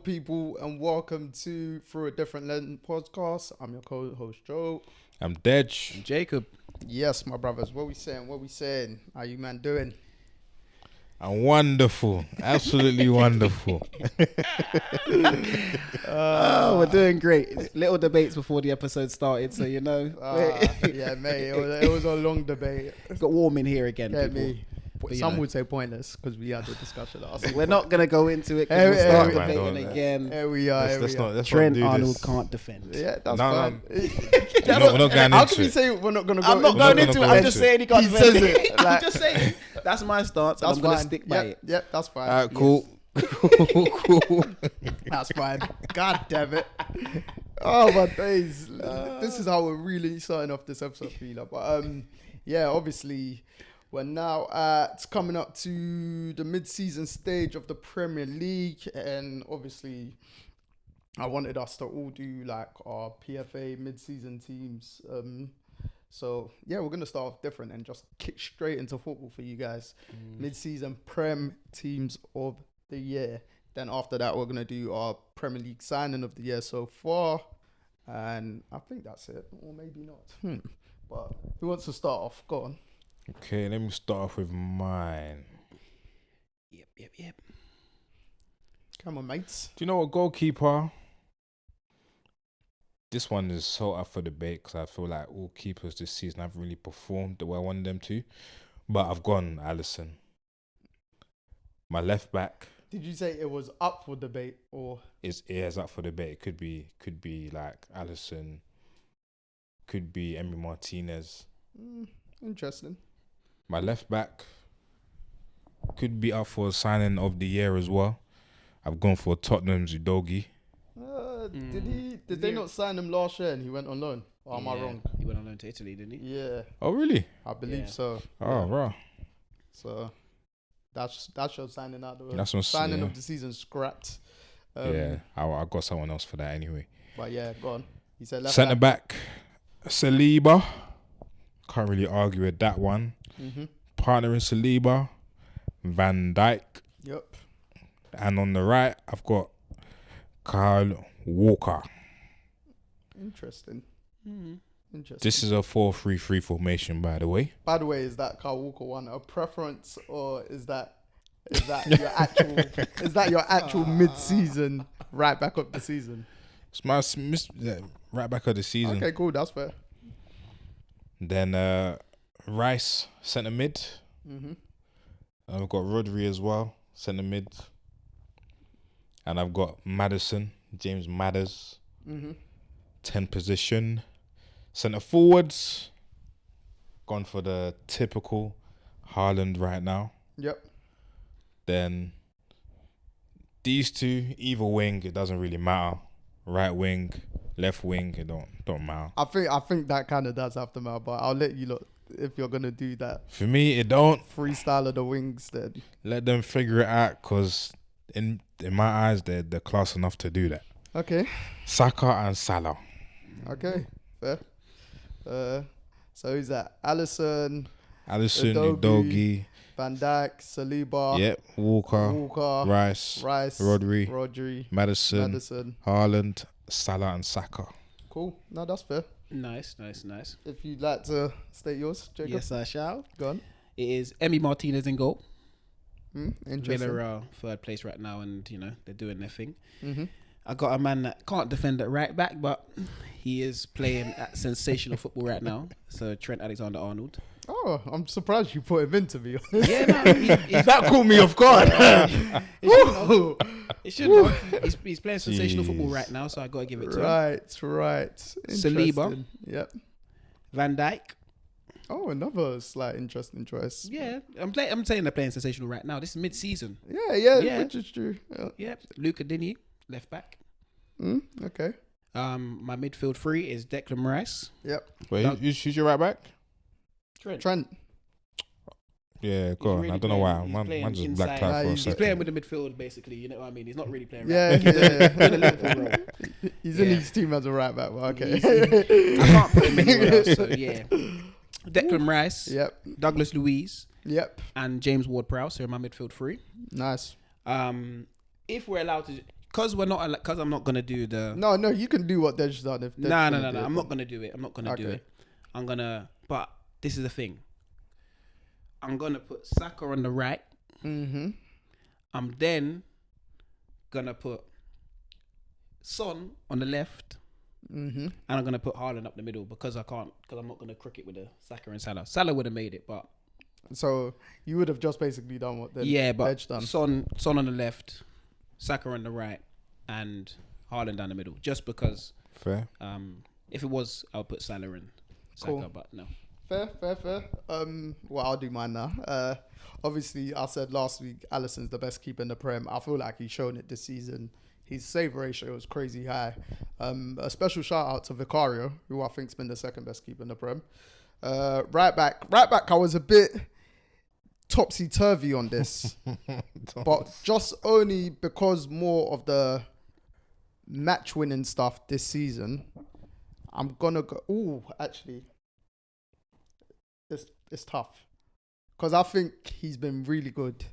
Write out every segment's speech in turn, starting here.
people, and welcome to Through a Different Lens podcast. I'm your co-host, Joe. I'm Deji. I'm Jacob. Yes, my brothers. What we saying? How you man doing? I'm wonderful. Absolutely wonderful. We're doing great. Little debates before the episode started, so you know. Yeah, mate. It was a long debate. It got warm in here again, Get people. me. But, Some would say pointless because we had the discussion last week. We're not going to go into it Hey, because we'll start man, debating don't. again. Here we are. Let's Trent not do Arnold this. can't defend. Yeah, that's No, fine. We're not going How into can we it. say we're not going to go? I'm not We're going not into it. gonna I'm go just into saying he can't He defend says it. it, I'm like- just saying. That's my stance, and That's I'm going to fine. stick by it. Yep, that's fine. Alright, cool. Cool. That's fine. God damn it. Oh my days. This is how we're really starting off this episode, Fila. But yeah, obviously we're now coming up to the mid-season stage of the Premier League, and obviously I wanted us to all do like our PFA mid-season teams. So yeah, we're gonna start off different and just kick straight into football for you guys. Mid-season Prem teams of the year. Then after that, we're gonna do our Premier League signing of the year so far, and I think that's it, or maybe not. But who wants to start off? Go on. Okay, let me start off with mine. Yep. Come on, mates. Do you know what goalkeeper? This one is so up for debate because I feel like all keepers this season haven't really performed the way I wanted them to. But I've gone Alisson. My left back Did you say it was up for debate or? is up for debate. It could be like Alisson, could be Emi Martinez. Interesting. My left back could be up for signing of the year as well. I've gone for Tottenham's Udogie. Did they not sign him last year and he went on loan? Or am I wrong? He went on loan to Italy, didn't he? Yeah, Oh, really? I believe Yeah. so. Oh, right. So that's your signing out. That's what Signing yeah. of the season scrapped. Yeah, I got someone else for that anyway. But yeah, go on. He said left Centre back, Saliba. Can't really argue with that one. Mm-hmm. Partner in Saliba, Van Dijk. Yep. And on the right, I've got Kyle Walker. Interesting. Interesting. This is a 4-3-3 formation, by the way. By the way, is that Kyle Walker one a preference, or is that your actual mid-season right back up the season? It's my right back of the season. Okay, cool. That's fair. Then Rice, centre mid. Mm-hmm. I've got Rodri as well, centre mid. And I've got Maddison, James Madders, 10 position. Centre forwards, gone for the typical Haaland right now. Yep. Then these two, either wing, it doesn't really matter. Right wing, left wing, it don't matter. I think that kind of does have to matter, but I'll let you look if you're gonna do that For me, it don't. freestyle of the wings. Then Let them figure it out, because in my eyes, they're class enough to do that. okay, Saka and Salah. okay, fair. So who's that? Alisson, Alisson, Udogie, Udogie, Van Dijk, Saliba, yep, Walker, Rice, Rodri, Maddison, Haaland, Salah and Saka. Cool. No, that's fair. Nice. If you'd like to state yours, Jacob. Yes, I shall. Go on. It is Emi Martinez in goal. Interesting. Villa are third place right now, and you know they're doing their thing. Mm-hmm. I got a man that can't defend at right back, but he is playing at sensational football right now. So Trent Alexander-Arnold. Oh, I'm surprised you put him in, to be honest. Yeah, no, he's That caught me off guard. It should not. He's playing sensational football right now, so I got to give it to him. Right. Saliba. Interesting. Yep. Van Dijk. Oh, another slight interesting choice. Yeah, I'm saying they're playing sensational right now. This is mid-season. Yeah, which is true. Yeah. Yep. Luca Digne, left back. Okay. My midfield three is Declan Rice. Yep. Wait, who's your right back? Trent. Yeah, go on. really I don't know why. playing- he's Man playing just inside. blacked out for a He's He's second. playing with the midfield, basically. You know what I mean? He's not really playing right Yeah, back. yeah. In a Liverpool role. He's in Yeah. his team as a right back, but okay. I can't put him anywhere else, so yeah. Declan Rice, Yep. Douglas Luiz, Yep. and James Ward-Prowse are my midfield three. Nice. If we're allowed to because I'm not gonna do the. No, you can do what Deji's done. If No. I'm not gonna do it. I'm not gonna do it. But this is the thing. I'm gonna put Saka on the right. Mm-hmm. I'm then gonna put Son on the left. Mm-hmm. And I'm gonna put Haaland up the middle because I'm not gonna cricket with the Saka and Salah. Salah would have made it, but so you would have just basically done what Deji done. Son on the left, Saka on the right, and Haaland down the middle. Just because. Fair. If it was, I would put Salah and Saka, Cool. but no. Fair. Well, I'll do mine now. Obviously, I said last week Alisson's the best keeper in the Prem. I feel like he's shown it this season. His save ratio is crazy high. A special shout out to Vicario, who I think's been the second best keeper in the Prem. Right back, I was a bit topsy turvy on this, but just only because more of the match winning stuff this season. I'm gonna go. Ooh, actually, it's tough because I think he's been really good.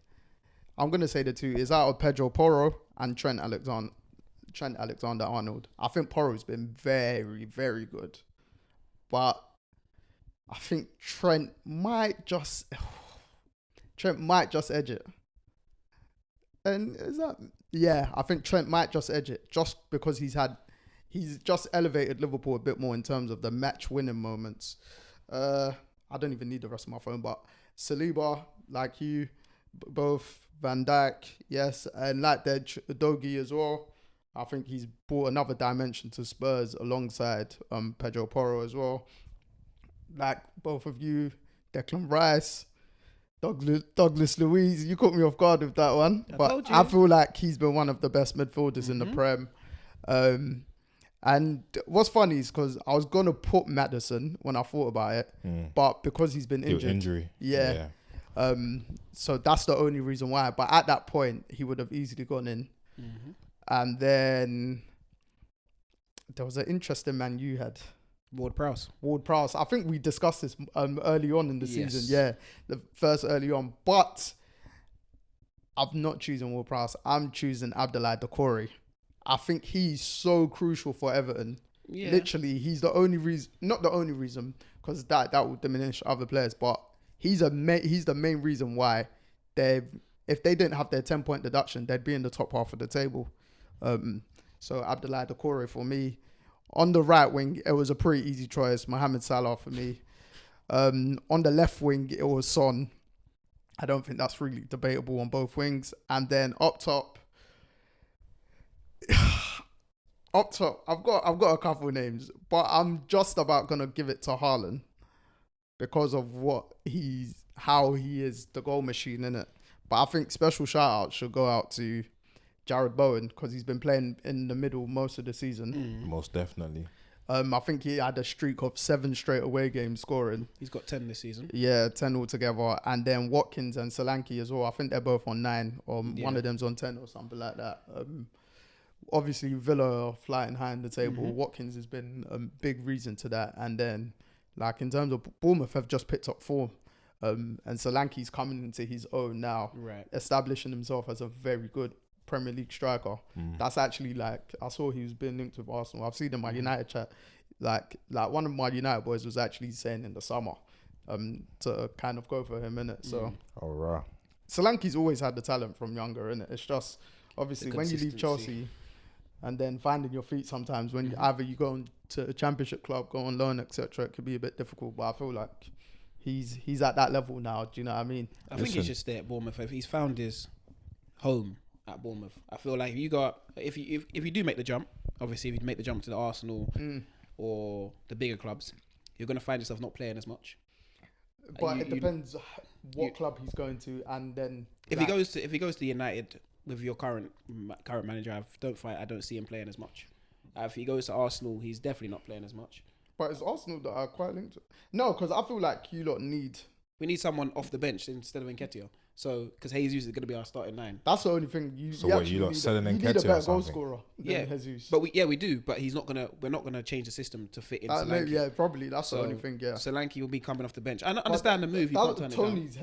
I'm gonna say the two is out of Pedro Porro and Trent Alexander-Arnold. I think Porro's been very, very good, but I think Trent might just edge it. And is that? Yeah, I think Trent might just edge it just because he's just elevated Liverpool a bit more in terms of the match winning moments. I don't even need the rest of my phone, but Saliba, like you, both Van Dijk, yes, and like Dogi as well. I think he's brought another dimension to Spurs alongside Pedro Porro as well. Like both of you, Declan Rice, Douglas Luiz. You caught me off guard with that one, but I feel like he's been one of the best midfielders in the Prem. And what's funny is because I was gonna put Maddison when I thought about it, but because he's been injured, yeah. So that's the only reason why. But at that point, he would have easily gone in. Mm-hmm. And then there was an interesting man you had. Ward-Prowse. I think we discussed this early on in the season. Yeah, the first early on. But I'm not choosing Ward-Prowse. I'm choosing Abdoulaye Doucouré. I think he's so crucial for Everton. Yeah. Literally, he's the only reason, not the only reason, because that would diminish other players, but he's the main reason why if they didn't have their 10-point deduction, they'd be in the top half of the table. So Abdoulaye Doucouré for me. On the right wing, it was a pretty easy choice. Mohamed Salah for me. On the left wing, it was Son. I don't think that's really debatable on both wings. And then up top, I've got a couple of names, but I'm just about gonna give it to Haaland because of how he is the goal machine, innit? But I think special shout out should go out to Jared Bowen because he's been playing in the middle most of the season. Most definitely. I think he had a streak of 7 straight away games scoring. He's got 10 this season. Yeah, 10 altogether. And then Watkins and Solanke as well. I think they're both on 9 or one of them's on 10 or something like that. Obviously, Villa are flying high in the table. Watkins has been a big reason to that. And then, like, in terms of Bournemouth have just picked up form. And Solanke's coming into his own now, establishing himself as a very good Premier League striker. That's actually, like, I saw he was being linked with Arsenal. I've seen in my United chat, like one of my United boys was actually saying in the summer to kind of go for him, innit? So, all right. Solanke's always had the talent from younger, innit? It's just, obviously, when you leave Chelsea and then finding your feet sometimes, when either you go to a championship club, go on loan, etc., it could be a bit difficult, but I feel like he's at that level now, do you know what I mean? I think he should stay at Bournemouth. If he's found his home at Bournemouth, I feel like if you do make the jump, obviously if you make the jump to the Arsenal or the bigger clubs, you're going to find yourself not playing as much. But it depends what club he's going to, and then if he goes to United with your current manager, I don't see him playing as much. If he goes to Arsenal, he's definitely not playing as much. But it's Arsenal that are quite linked to. No, because I feel like we need someone off the bench instead of Nketiah. So, because Jesus is going to be our starting 9. That's the only thing you. So what, you lot selling Nketiah? You need a better goal scorer than Jesus. But we do. But we're not gonna change the system to fit in. Solanke. Yeah, probably that's the only thing. Yeah. Solanke will be coming off the bench. I understand the move. You can't turn it down. Tony's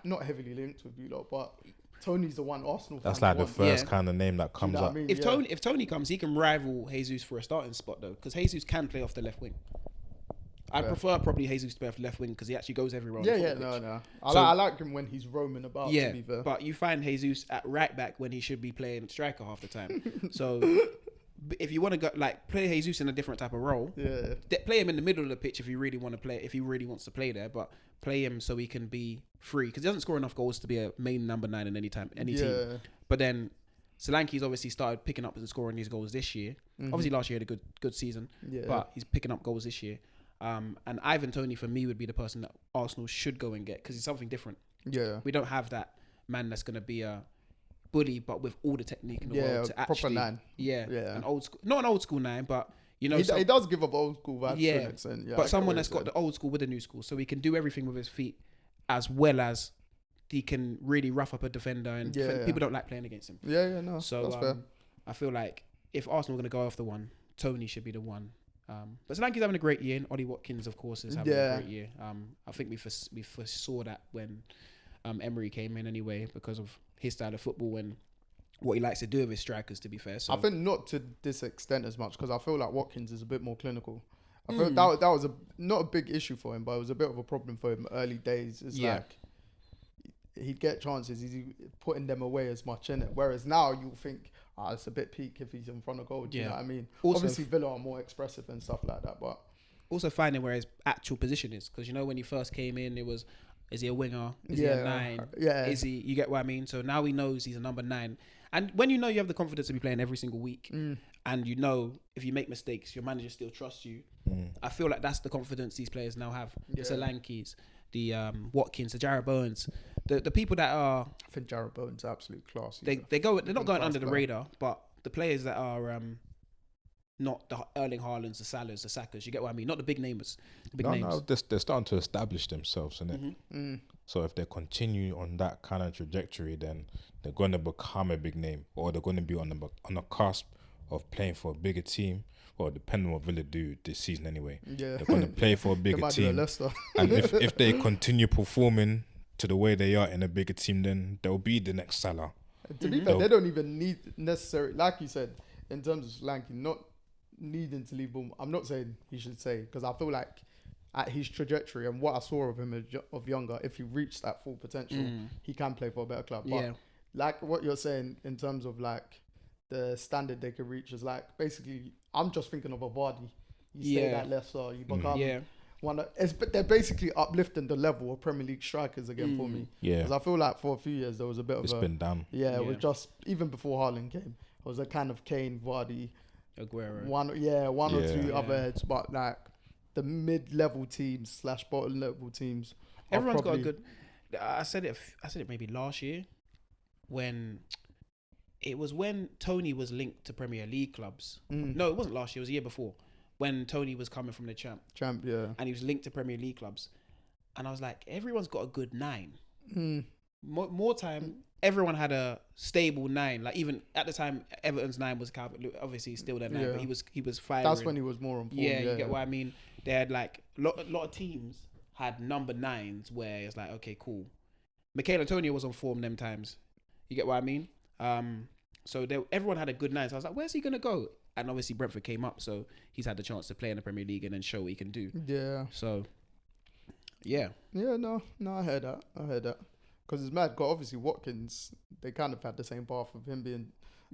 not heavily linked with you lot, but Tony's the one Arsenal That's fans like the want. first Yeah. kind of name that Do you comes know what up. I mean? If Tony comes, he can rival Jesus for a starting spot though, because Jesus can play off the left wing. I Fair. prefer probably Jesus to play off the left wing because he actually goes everywhere. On Yeah, the yeah, football no, pitch. no. So- I like him when he's roaming about. Yeah, To be fair. but you find Jesus at right back when he should be playing striker half the time. So if you want to go like play Jesus in a different type of role, Yeah, play him in the middle of the pitch if you really want to play. If he really wants to play there, but play him so he can be free because he doesn't score enough goals to be a main number 9 in any team. yeah. But then Solanke's obviously started picking up and scoring these goals this year. Obviously last year he had a good season, Yeah. but he's picking up goals this year. And Ivan Toney for me would be the person that Arsenal should go and get because he's something different. Yeah. We don't have that man that's going to be a bully, but with all the technique in the Yeah, world to proper actually, 9. yeah, Yeah. an old school, not an old school 9, but you know, He does give up old school vibes Yeah, to an extent. Yeah, I but get someone what that's you're got the old school with the new school, so he can do everything with his feet, as well as he can really rough up a defender, and Yeah. people don't like playing against him. saying. Yeah, yeah, no. So that's fair. I feel like if Arsenal are going to go after one, Tony should be the one. But Solanke's having a great year, and Ollie Watkins, of course, is having a great year. I think we foresaw that when Emery came in anyway, because of his style of football and what he likes to do with his strikers, to be fair. So I think not to this extent as much because I feel like Watkins is a bit more clinical. I feel that was not a big issue for him, but it was a bit of a problem for him early days. It's like he'd get chances, he's putting them away as much in it. Whereas now you'll think, it's a bit peak if he's in front of goal. Do you know what I mean? Also, Obviously Villa are more expressive and stuff like that, but also finding where his actual position is, because you know when he first came in, it was, is he a winger? Is he a 9? Yeah. Is he? You get what I mean? So now he knows he's a number 9, and when you know you have the confidence to be playing every single week, and you know if you make mistakes, your manager still trusts you. I feel like that's the confidence these players now have. The Solankes, the Watkins, the Jarrett Bowens, the people that are. I think Jarrett Bowen's absolute class. They're not going under the radar, but the players that are not the Erling Haalands, the Salahs, the Sakas. You get what I mean? Not the big names. The big names. No, they're starting to establish themselves, innit? So if they continue on that kind of trajectory, then they're going to become a big name, or they're going to be on the cusp of playing for a bigger team. Well, depending on what Villa do this season anyway. Yeah. They're going to play for a They bigger might do a team. Leicester. And if they continue performing to the way they are in a bigger team, then they'll be the next Salah. To be fair, they don't even need necessary, like you said, in terms of Solanke, not needing to leave Bournemouth. I'm not saying he should say, because I feel like at his trajectory and what I saw of him of younger, if he reached that full potential, he can play for a better club. But like what you're saying in terms of like the standard they could reach is like basically, I'm just thinking of a Vardy. You stay at Leicester, you become but they're basically uplifting the level of Premier League strikers again for me. Yeah. Because I feel like for a few years there was a bit of It's been down. Yeah, it was just, even before Haaland came, it was a kind of Kane, Vardy, Aguero. one or two other heads, but like the mid-level teams / bottom level teams. Everyone's got a good. I said it maybe last year when Tony was linked to Premier League clubs. No, it wasn't last year. It was the year before when Tony was coming from the champ, and he was linked to Premier League clubs. And I was like, everyone's got a good 9. More time, everyone had a stable 9. Like even at the time, Everton's 9 was Calvert. Obviously, he's still their 9, but he was firing. That's when he was more on form. Yeah, you get what I mean. They had like a lot of teams had number 9s where it's like, okay, cool. Mikel Antonio was on form them times. You get what I mean? So everyone had a good 9. So I was like, where's he gonna go? And obviously Brentford came up, so he's had the chance to play in the Premier League and then show what he can do. Yeah. So, yeah. Yeah, no, I heard that. Because it's mad. Because obviously Watkins, they kind of had the same path of him being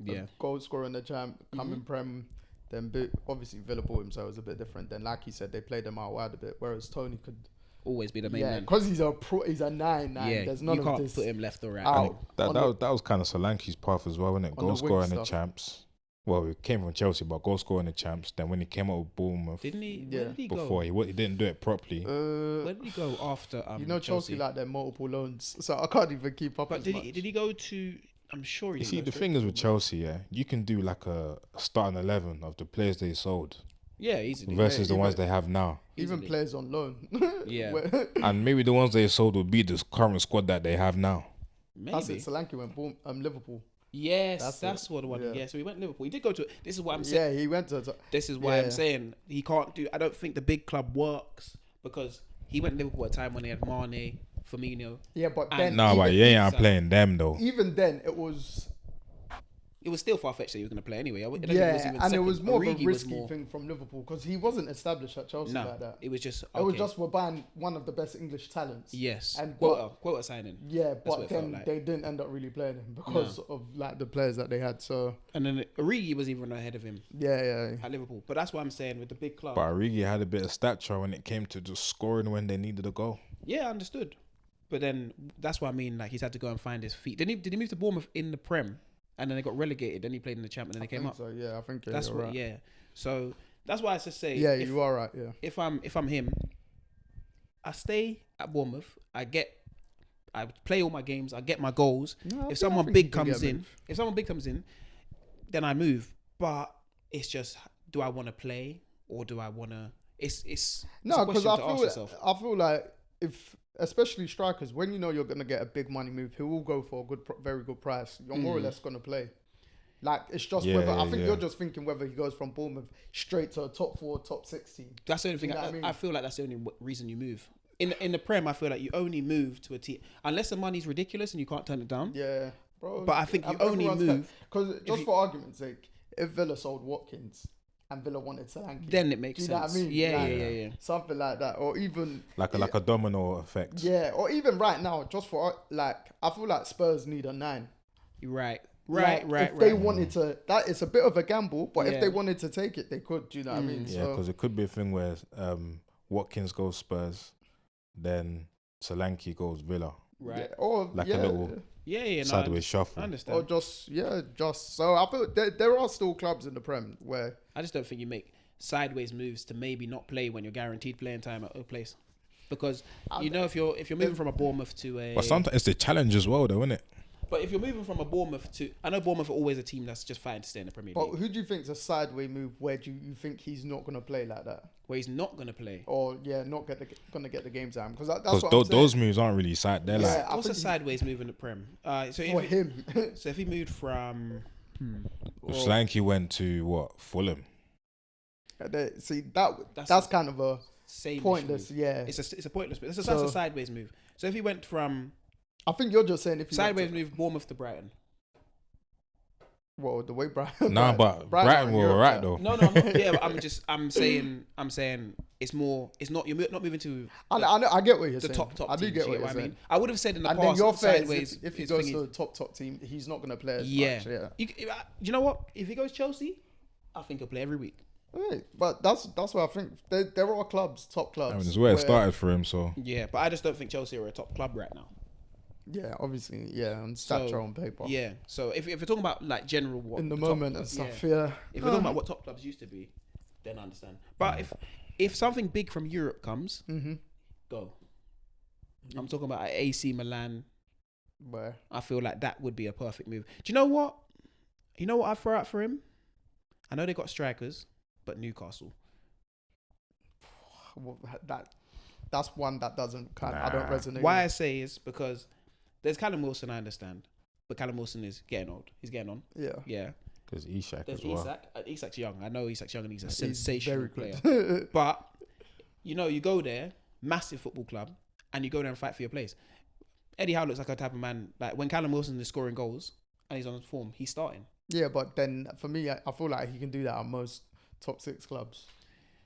a goal scorer in the champ, coming Prem. Then obviously Villa bought him, so it was a bit different. Then, like you said, they played him out wide a bit, whereas Tony could always be the main man. because he's a 9. Yeah, there's none you of can't this put him left or right. That was kind of Solanke's path as well, wasn't it? On Goal the wing scorer in the stuff. champs. Well, he came from Chelsea, but goal scorer in the champs. Then when he came up with Bournemouth, Didn't he? Yeah. Where did he before go? he didn't do it properly. Where did he go after? you know Chelsea like their multiple loans, so I can't even keep up. But did he go to? I'm sure he. You didn't see, go the straight thing to is with Bournemouth. Chelsea, you can do like a starting 11 of the players they sold Yeah, easily. versus the even- ones they have now. even easily. players on loan. Yeah. And maybe the ones they sold would be the current squad that they have now. Maybe. That's it. Solanke went Liverpool. Yes, That's that's what the one. Yeah. Yeah, so he went Liverpool. He did go to. This is what I'm saying. Yeah, he went to. This is why Yeah. I'm saying he can't do. I don't think the big club works because he went Liverpool at a time when they had Mane, Firmino. Yeah, but And- then No, but you ain't so- playing them though. even then it was It was still far fetched that he was going to play anyway. I don't think it was yeah, even and it second. was more of Origi a was risky more- thing from Liverpool because he wasn't established at Chelsea No, like that. it was just. It was okay. just we're buying one of the best English talents. Yes. and Quota signing. Yeah, what but it then felt like. they didn't end up really playing him because of like the players that they had. So And then Origi was even ahead of him yeah. at Liverpool. But that's what I'm saying with the big club. But Origi had a bit of stature when it came to just scoring when they needed a goal. Yeah, I understood. But then that's what I mean. Like he's had to go and find his feet. Did he move to Bournemouth in the Prem, and then they got relegated? Then he played in the Champ, and then they came up. So yeah, I think That's you're what. right. Yeah. So that's why I just say. Yeah, if, you are right. Yeah, If I'm him, I stay at Bournemouth. I play all my games. I get my goals. No, If someone you big can comes get in, moved. then I move. But it's just, do I want to play or do I want to? It's No, a because question to ask yourself. I feel like if especially strikers, when you know you're gonna get a big money move, he will go for a very good price. You're more or less gonna play. Like it's just Yeah, whether I yeah, think yeah. you're just thinking whether he goes from Bournemouth straight to a top 4, top 6 team. That's the only thing. You know what I mean? I feel like that's the only reason you move. In the Prem, I feel like you only move to a team unless the money's ridiculous and you can't turn it down. Yeah, bro. But I think you only move because just for argument's sake, if Villa sold Watkins and Villa wanted Solanke, Then it makes do you know sense. what I mean? Yeah, Like, yeah. something like that, or even Like a domino effect. yeah, or even right now, just for like I feel like Spurs need a 9. Right. Like, if they wanted to, that it's a bit of a gamble, but Yeah. if they wanted to take it, they could. Do you know what I mean? Yeah, because it could be a thing where Watkins goes Spurs, then Solanke goes Villa. Right. yeah, or Like a yeah, little Yeah. No, sideways I shuffle. understand. or just so I feel there are still clubs in the Prem where I just don't think you make sideways moves to maybe not play when you're guaranteed playing time at a place, because if you're moving from a Bournemouth to a. But sometimes it's the challenge as well, though, isn't it? But if you're moving from a Bournemouth to, I know Bournemouth are always a team that's just fighting to stay in the Premier But League, who do you think's a sideways move where do you think he's not going to play like that? where he's not going to play. Or, not going to get the game time? Because that's Because what I'm saying. those moves aren't really side. They're Yeah. I What's a think sideways move in the Prem? So For if him. so if he moved from, if Solanke went to what, Fulham? See, That's that's kind of a same pointless, move. yeah. It's a pointless move. That's So- a sideways move. So if he went from I think you're just saying if you sideways went to, move Bournemouth to Brighton. well, the way Brighton. Nah, but Brighton were alright though. No, I'm not, yeah, but I'm saying it's more. It's not. You're not moving to I know, I get what you're the saying. top. I do teams, get you what you're I saying. mean. I would have said in the And then past. your fair sideways. is if he is goes thingy. to a top team, he's not going to play as Yeah. much. Yeah. You know what? If he goes Chelsea, I think he'll play every week. Right. But that's what I think. There are clubs, top clubs. I mean, it's where it started for him, so. Yeah, but I just don't think Chelsea are a top club right now. Yeah, obviously, yeah, on stature So, on paper. Yeah. So if you're talking about like general what In the top moment clubs- and stuff, yeah. If we're talking about what top clubs used to be, then I understand. But if something big from Europe comes, go. I'm talking about AC Milan. Where? I feel like that would be a perfect move. Do you know what? You know what I throw out for him? I know they got strikers, but Newcastle. Well, that's one that doesn't kind of, I don't resonate. Why I with. say is because there's Callum Wilson, I understand, but Callum Wilson is getting old. He's getting on. Yeah. Yeah. There's Ishak There's as well. Isak. Isak's young. I know Isak's young and he's a He's sensational very player. good. But you go there, massive football club, and you go there and fight for your place. Eddie Howe looks like a type of man. Like when Callum Wilson is scoring goals and he's on form, he's starting. Yeah, but then for me, I feel like he can do that at most top 6 clubs,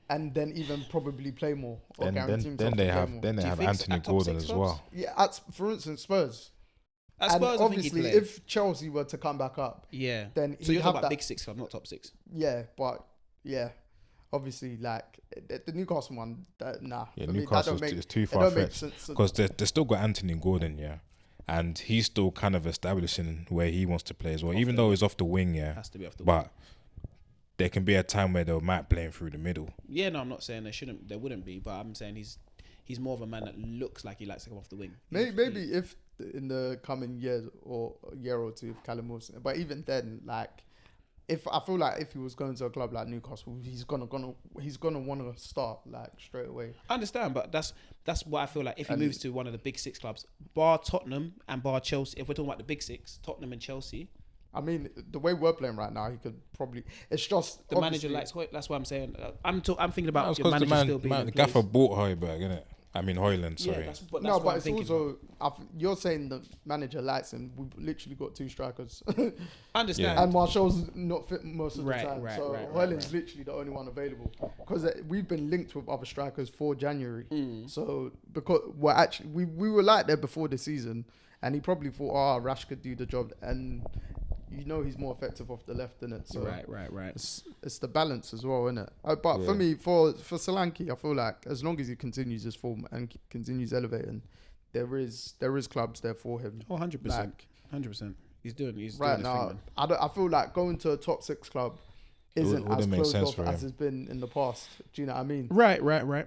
and then even probably play more. Or guarantee himself to Then they play have more. then they Do you have think Anthony at top Gordon 6 as clubs? well. Yeah, for instance, Spurs. At And Spurs, obviously, I think he'd play. if Chelsea were to come back up, Yeah. then So you're he'd have talking about that. big 6 club, not top 6. Yeah, but yeah, obviously, like the Newcastle one, nah. Yeah, for me, that Newcastle don't make, is too it far don't make fetched sense. because they still got Anthony Gordon, yeah, and he's still kind of establishing where he wants to play as well, even though he's off the wing, yeah. Has to be off the But there can be a time where they might play him through the middle. Yeah, no, I'm not saying there wouldn't be, but I'm saying he's more of a man that looks like he likes to come off the wing. Maybe if in the coming years or a year or two, if Callum Wilson, but even then, like, if I feel like if he was going to a club like Newcastle, he's gonna want to start like straight away. I understand, but that's what I feel like if he moves to one of the big 6 clubs, bar Tottenham and bar Chelsea. If we're talking about the big 6, Tottenham and Chelsea, I mean, the way we're playing right now, he could probably. It's just the manager likes Hoyt. That's what I'm saying. I'm thinking about That's your because manager still being the in place. gaffer bought Højbjerg, innit? I mean Hoyland, Yeah, sorry. that's No, what but I'm it's thinking also you're saying the manager likes him. We've literally got 2 strikers, I understand. and Marshall's not fit most of the Right, time. right, So right, Hoyland's literally the only one available because we've been linked with other strikers for January. So because we were like there before the season, and he probably thought, oh, Rash could do the job, and he's more effective off the left, innit? So Right. it's the balance as well, innit? But for me, for Solanke, I feel like as long as he continues his form and continues elevating, there is clubs there for him. Oh, 100%. Like, 100%. He's doing right his now, thing, I feel like going to a top 6 club isn't as wouldn't make closed sense off for as him. it's been in the past. Do you know what I mean? Right.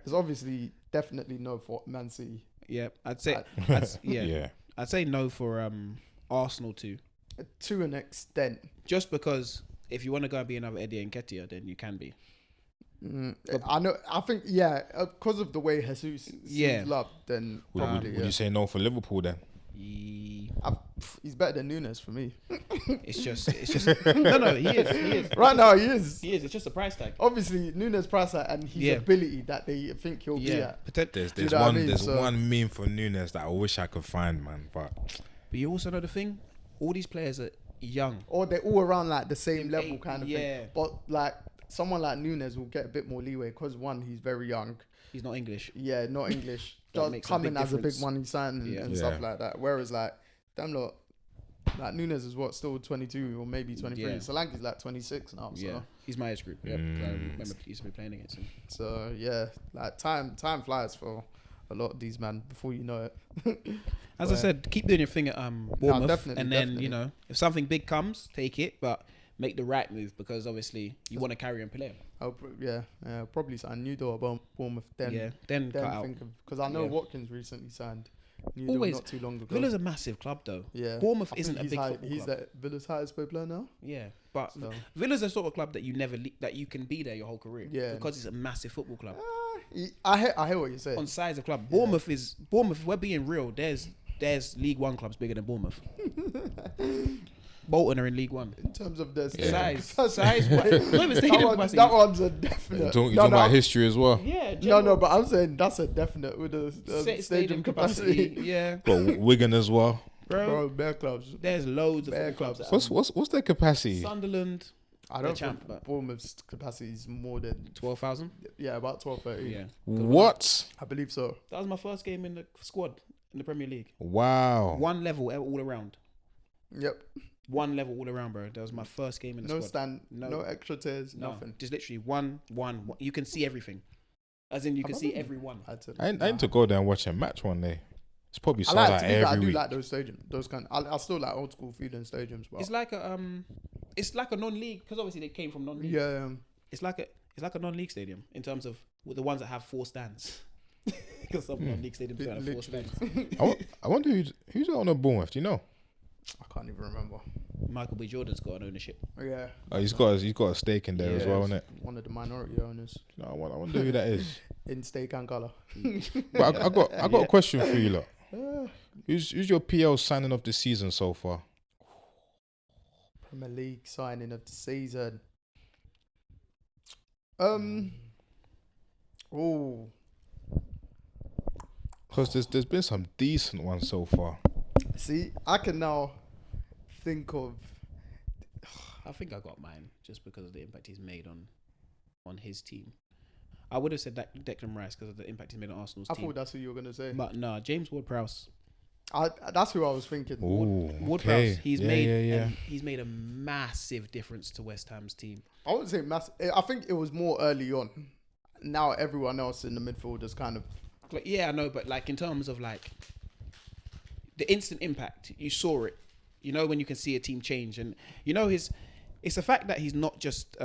There's obviously definitely no for Man City. Yeah, I'd say, Yeah. I'd say no for Arsenal too. To an extent. Just because if you want to go and be another Eddie Nketiah, then you can be. I know. I think because of the way Jesus seems loved, then probably. Would you say no for Liverpool then? He's better than Nunes for me. It's just no. He is. Right now, he is. He is. It's just a price tag. Obviously, Nunes price tag and his ability that they think he'll be at. There's one meme for Nunes that I wish I could find, man. But you also know the thing, all these players are young, or they're all around like the same level kind of yeah. thing. But like someone like Nunes will get a bit more leeway because one, he's very young. He's not English. Yeah, not English. That Just makes coming a big as a big difference. money sign and stuff like that. Whereas like damn lot, like Nunes is still 22 or maybe 23. Yeah. Solanke's like 26 now. So. Yeah, he's my age group. Yeah, I remember he used to be playing against him. So yeah, like time flies for a lot of these man before you know it. As I said, keep doing your thing at Bournemouth, definitely, and then if something big comes, take it, but make the right move because obviously you want to carry on play. I'll probably sign Newdor or Bournemouth. Then cut out. Because I know Watkins recently signed. Always not too long ago. Villa's a massive club though. Yeah, Bournemouth I isn't think a big football He's club. Villa's highest paid player now. Yeah, but So. Villa's a sort of club that you never that you can be there your whole career. Yeah. Because it's a massive football club. I hear what you're saying. On size of club, Bournemouth. If we're being real, there's League One clubs bigger than Bournemouth. Bolton are in League One. In terms of their Size. Not even stadium capacity. that one's a definite. You're talking about history as well. Yeah. No, but I'm saying that's a definite with the stadium capacity. Yeah. But Wigan as well. Bro, bear clubs. There's loads of Bear football clubs. clubs. What's their capacity? Sunderland. I don't think Bournemouth's capacity is more than 12,000. Yeah, about 12, 13. Yeah. What? I believe so. That was my first game in the squad in the Premier League. Wow. One level all around. Yep. One level all around, bro. That was my first game in the No squad. stand, no extra tiers, nothing. Just literally one. You can see everything. As in, you can see everyone. I need to go there and watch a match one day. It's probably I sold like out to be fair, I every do week. like those stadiums. Those kind. I still like old school feeling stadiums, but It's like a non-league because obviously they came from non-league. yeah. It's like a non-league stadium in terms of the ones that have 4 stands. Because some non-league stadiums don't have 4 stands. I wonder who's on a Bournemouth. Do you know? I can't even remember. Michael B. Jordan's got an ownership. Yeah. He's got a stake in there as well, isn't it? One of the minority owners No, I wonder who that is. in stake and colour. But I got a question for you, lot. Who's your PL signing of the season so far? Premier League signing of the season. Because there's been some decent ones so far. See, I can now think of. I think I got mine just because of the impact he's made on his team. I would have said Declan Rice because of the impact he's made on Arsenal's I team. thought that's who you were gonna say. But no, James Ward-Prowse. That's who I was thinking. Ward-Prowse. He's Yeah. he's made a massive difference to West Ham's team. I wouldn't say massive. I think it was more early on. Now everyone else in the midfield is kind of. Like, yeah, I know, but like in terms of like the instant impact, you saw it. You know when you can see a team change, and you know it's the fact that he's not just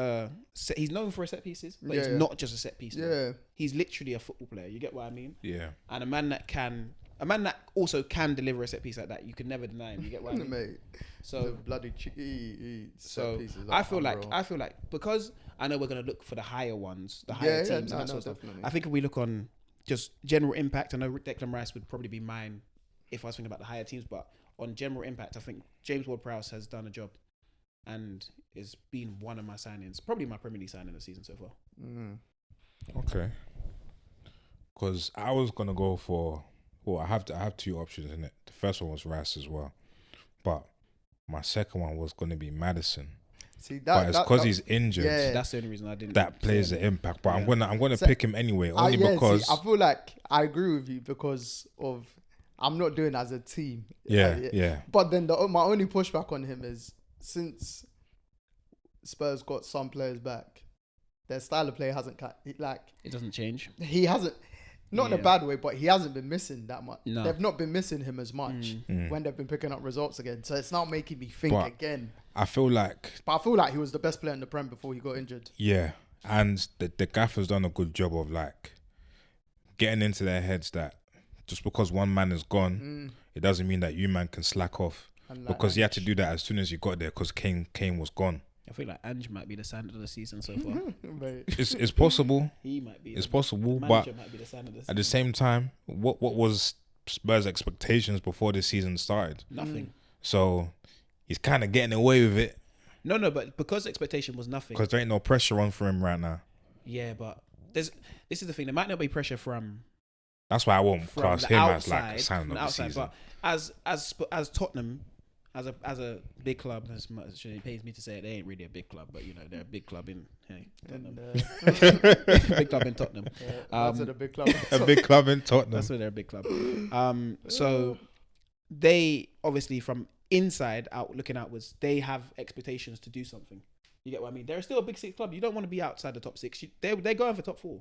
he's known for his set pieces, but he's not just a set piece. Yeah, he's literally a football player. You get what I mean? Yeah. And a man that also can deliver a set piece like that, you can never deny him. You get what I mean? mate. So the bloody cheeky so set pieces. I feel like because I know we're gonna look for the higher ones, the higher teams, and that sort of stuff. Definitely. I think if we look on just general impact, I know Declan Rice would probably be mine if I was thinking about the higher teams, but on general impact, I think James Ward-Prowse has done a job and is been one of my signings, probably my Premier League signing of the season so far. Okay. because I was gonna go for. Well, I have two options in it. The first one was Rice as well, but my second one was gonna be Madison. See But it's because he's injured. Yeah. That's the only reason I didn't. That plays say the impact. But Yeah. I'm gonna So- pick him anyway, only because I feel like I agree with you because of I'm not doing as a team. yeah. But then my only pushback on him is since Spurs got some players back, their style of play hasn't it doesn't change. he hasn't. Not in a Yeah. bad way, but he hasn't been missing that much. No. They've not been missing him as much when they've been picking up results again. So it's not making me think But- again. I feel like But I feel like he was the best player in the Prem before he got injured. yeah, and the gaffer's done a good job of like getting into their heads that just because one man is gone, it doesn't mean that you man can slack off. And Because you had to do that as soon as you got there because Kane was gone. I feel like Ange might be the sign of the season so far. Mate. It's possible. He might be. It's the possible, manager but might be the sign of the at season. the same time, what was Spurs' expectations before this season started? Nothing. So he's kind of getting away with it No, but because expectation was nothing. because there ain't no pressure on for him right now. Yeah, but this is the thing. There might not be pressure from That's why I won't class the him outside, as like a sign from of the the outside. season. But as Tottenham, as a big club, as much as it pains me to say it, they ain't really a big club, but you know they're a big club in Tottenham. Big club in Tottenham. That's at a big club. A big club in Tottenham. That's why they're a big club. So they obviously from inside out looking outwards, they have expectations to do something. You get what I mean? They're still a big six club. You don't want to be outside the top six. They're going for top four.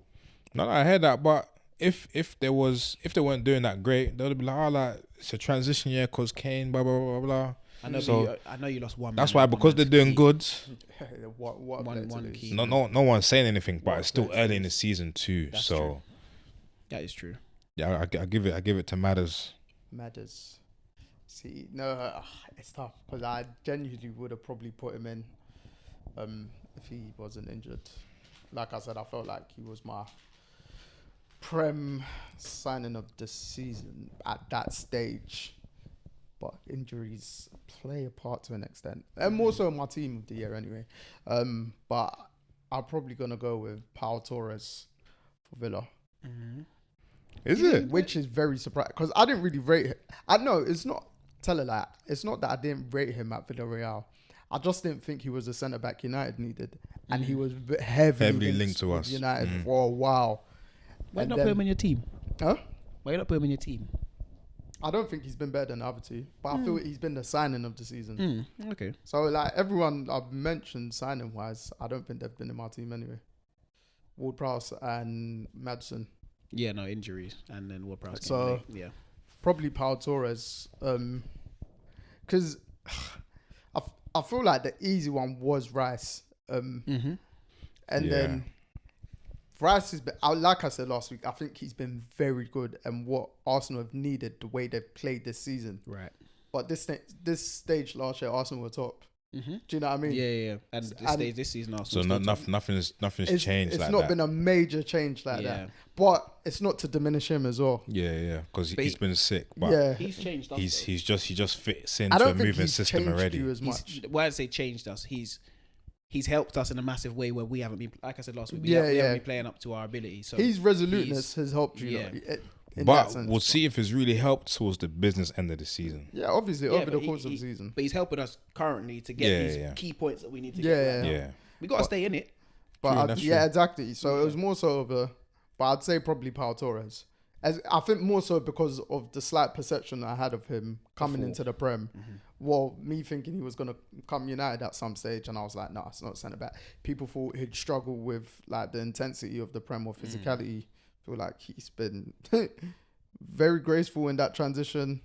No, I heard that, but if they weren't doing that great, they would be like, oh, like it's a transition year because Kane, blah blah blah blah. I know. So I know you lost one. that's man why and one because man they're to doing key. good. what One- player to one lose? key. No one's saying anything, but What it's still player to early in the lose? season too. That's So true. That is true. yeah, I give it to Matters. Matters. See, no, it's tough because I genuinely would have probably put him in if he wasn't injured. Like I said, I felt like he was my Prem signing of the season at that stage. But injuries play a part to an extent. And more so my team of the year anyway. But I'm probably going to go with Pau Torres for Villa. Is it? Which is very surprising because I didn't really rate him. I know it's not tell her that. It's not that I didn't rate him at Villarreal. I just didn't think he was a centre back United needed, and he was heavily linked to with us. United for a while. Why And not then- put him in your team? Huh? Why not put him in your team? I don't think he's been better than the other two, but I feel he's been the signing of the season. Okay. So like everyone I've mentioned signing wise, I don't think they've been in my team anyway. Ward-Prowse and Madison. Yeah, no injuries, and then what Prowse came So- late. Yeah. Probably Pau Torres, because I feel like the easy one was Rice, and then Rice has been, like I said last week, I think he's been very good and what Arsenal have needed the way they've played this season. Right. But this stage last year, Arsenal were top. Do you know what I mean? Yeah. And this season, So Arsenal. nothing's It's changed like not that. been a major change like Yeah. that. But it's not to diminish him as well. Yeah, because But he's been sick, but Yeah. He's changed us. he just fits I into a don't think moving he's system changed already. you as much. Why I say changed us? He's helped us in a massive way where we haven't been. Like I said last week, we Yeah, haven't yeah. been playing up to our ability. So His resoluteness has helped you. yeah. In that But sense. we'll see if it's really helped towards the business end of the season. Yeah, obviously Yeah, over the but course of the season. But he's helping us currently to get Yeah, these yeah. key points that we need to Yeah, get. Right yeah. now. Yeah. We got to stay in it. But True, that's yeah, true. exactly. So it was more so of a, but I'd say probably Pau Torres. As I think more so because of the slight perception I had of him coming Before. into the Prem. Well, me thinking he was gonna come United at some stage, and I was like, nah, it's not centre back. People thought he'd struggle with like the intensity of the Prem or physicality. Feel like he's been very graceful in that transition.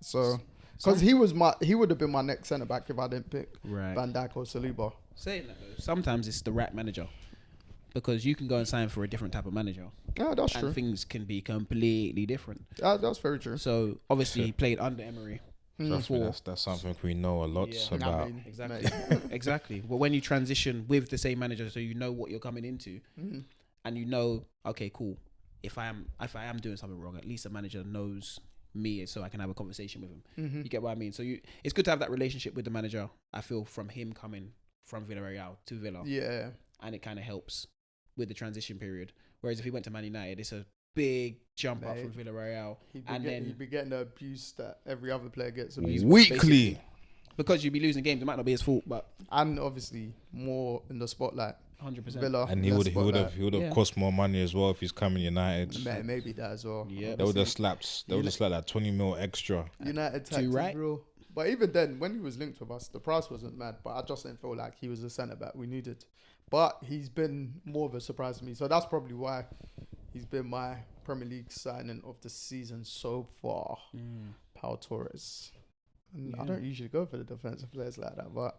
So because he would have been my next centre back if I didn't pick Right. Van Dijk or Saliba. Saying that though, sometimes it's the right manager because you can go and sign for a different type of manager Yeah, that's and true. things can be completely different. That's very true. So obviously he played under Emery. Trust me, Before. that's something we know a lot Yeah. about. I mean, Exactly. mate. Exactly. But when you transition with the same manager, so you know what you're coming into, and you know, okay, cool. If I am doing something wrong, at least the manager knows me, so I can have a conversation with him. You get what I mean? So it's good to have that relationship with the manager. I feel from him coming from Villarreal to Villa, Yeah. and it kind of helps with the transition period. Whereas if he went to Man United, it's a big jump up Mate, from Villarreal, he'd be getting the abuse that every other player gets. Weekly. Because you'd be losing games. It might not be his fault, but And obviously more in the spotlight. 100%. Villa, And he less would spotlight. have cost more money as well if he's coming United. Maybe that as well. Yeah. They would have slapped. They would have slapped like 20 mil extra. United Too tax right. real. But even then, when he was linked with us, the price wasn't mad. But I just didn't feel like he was a centre back we needed. But he's been more of a surprise to me. So that's probably why he's been my Premier League signing of the season so far. Pau Torres. And I don't usually go for the defensive players like that, but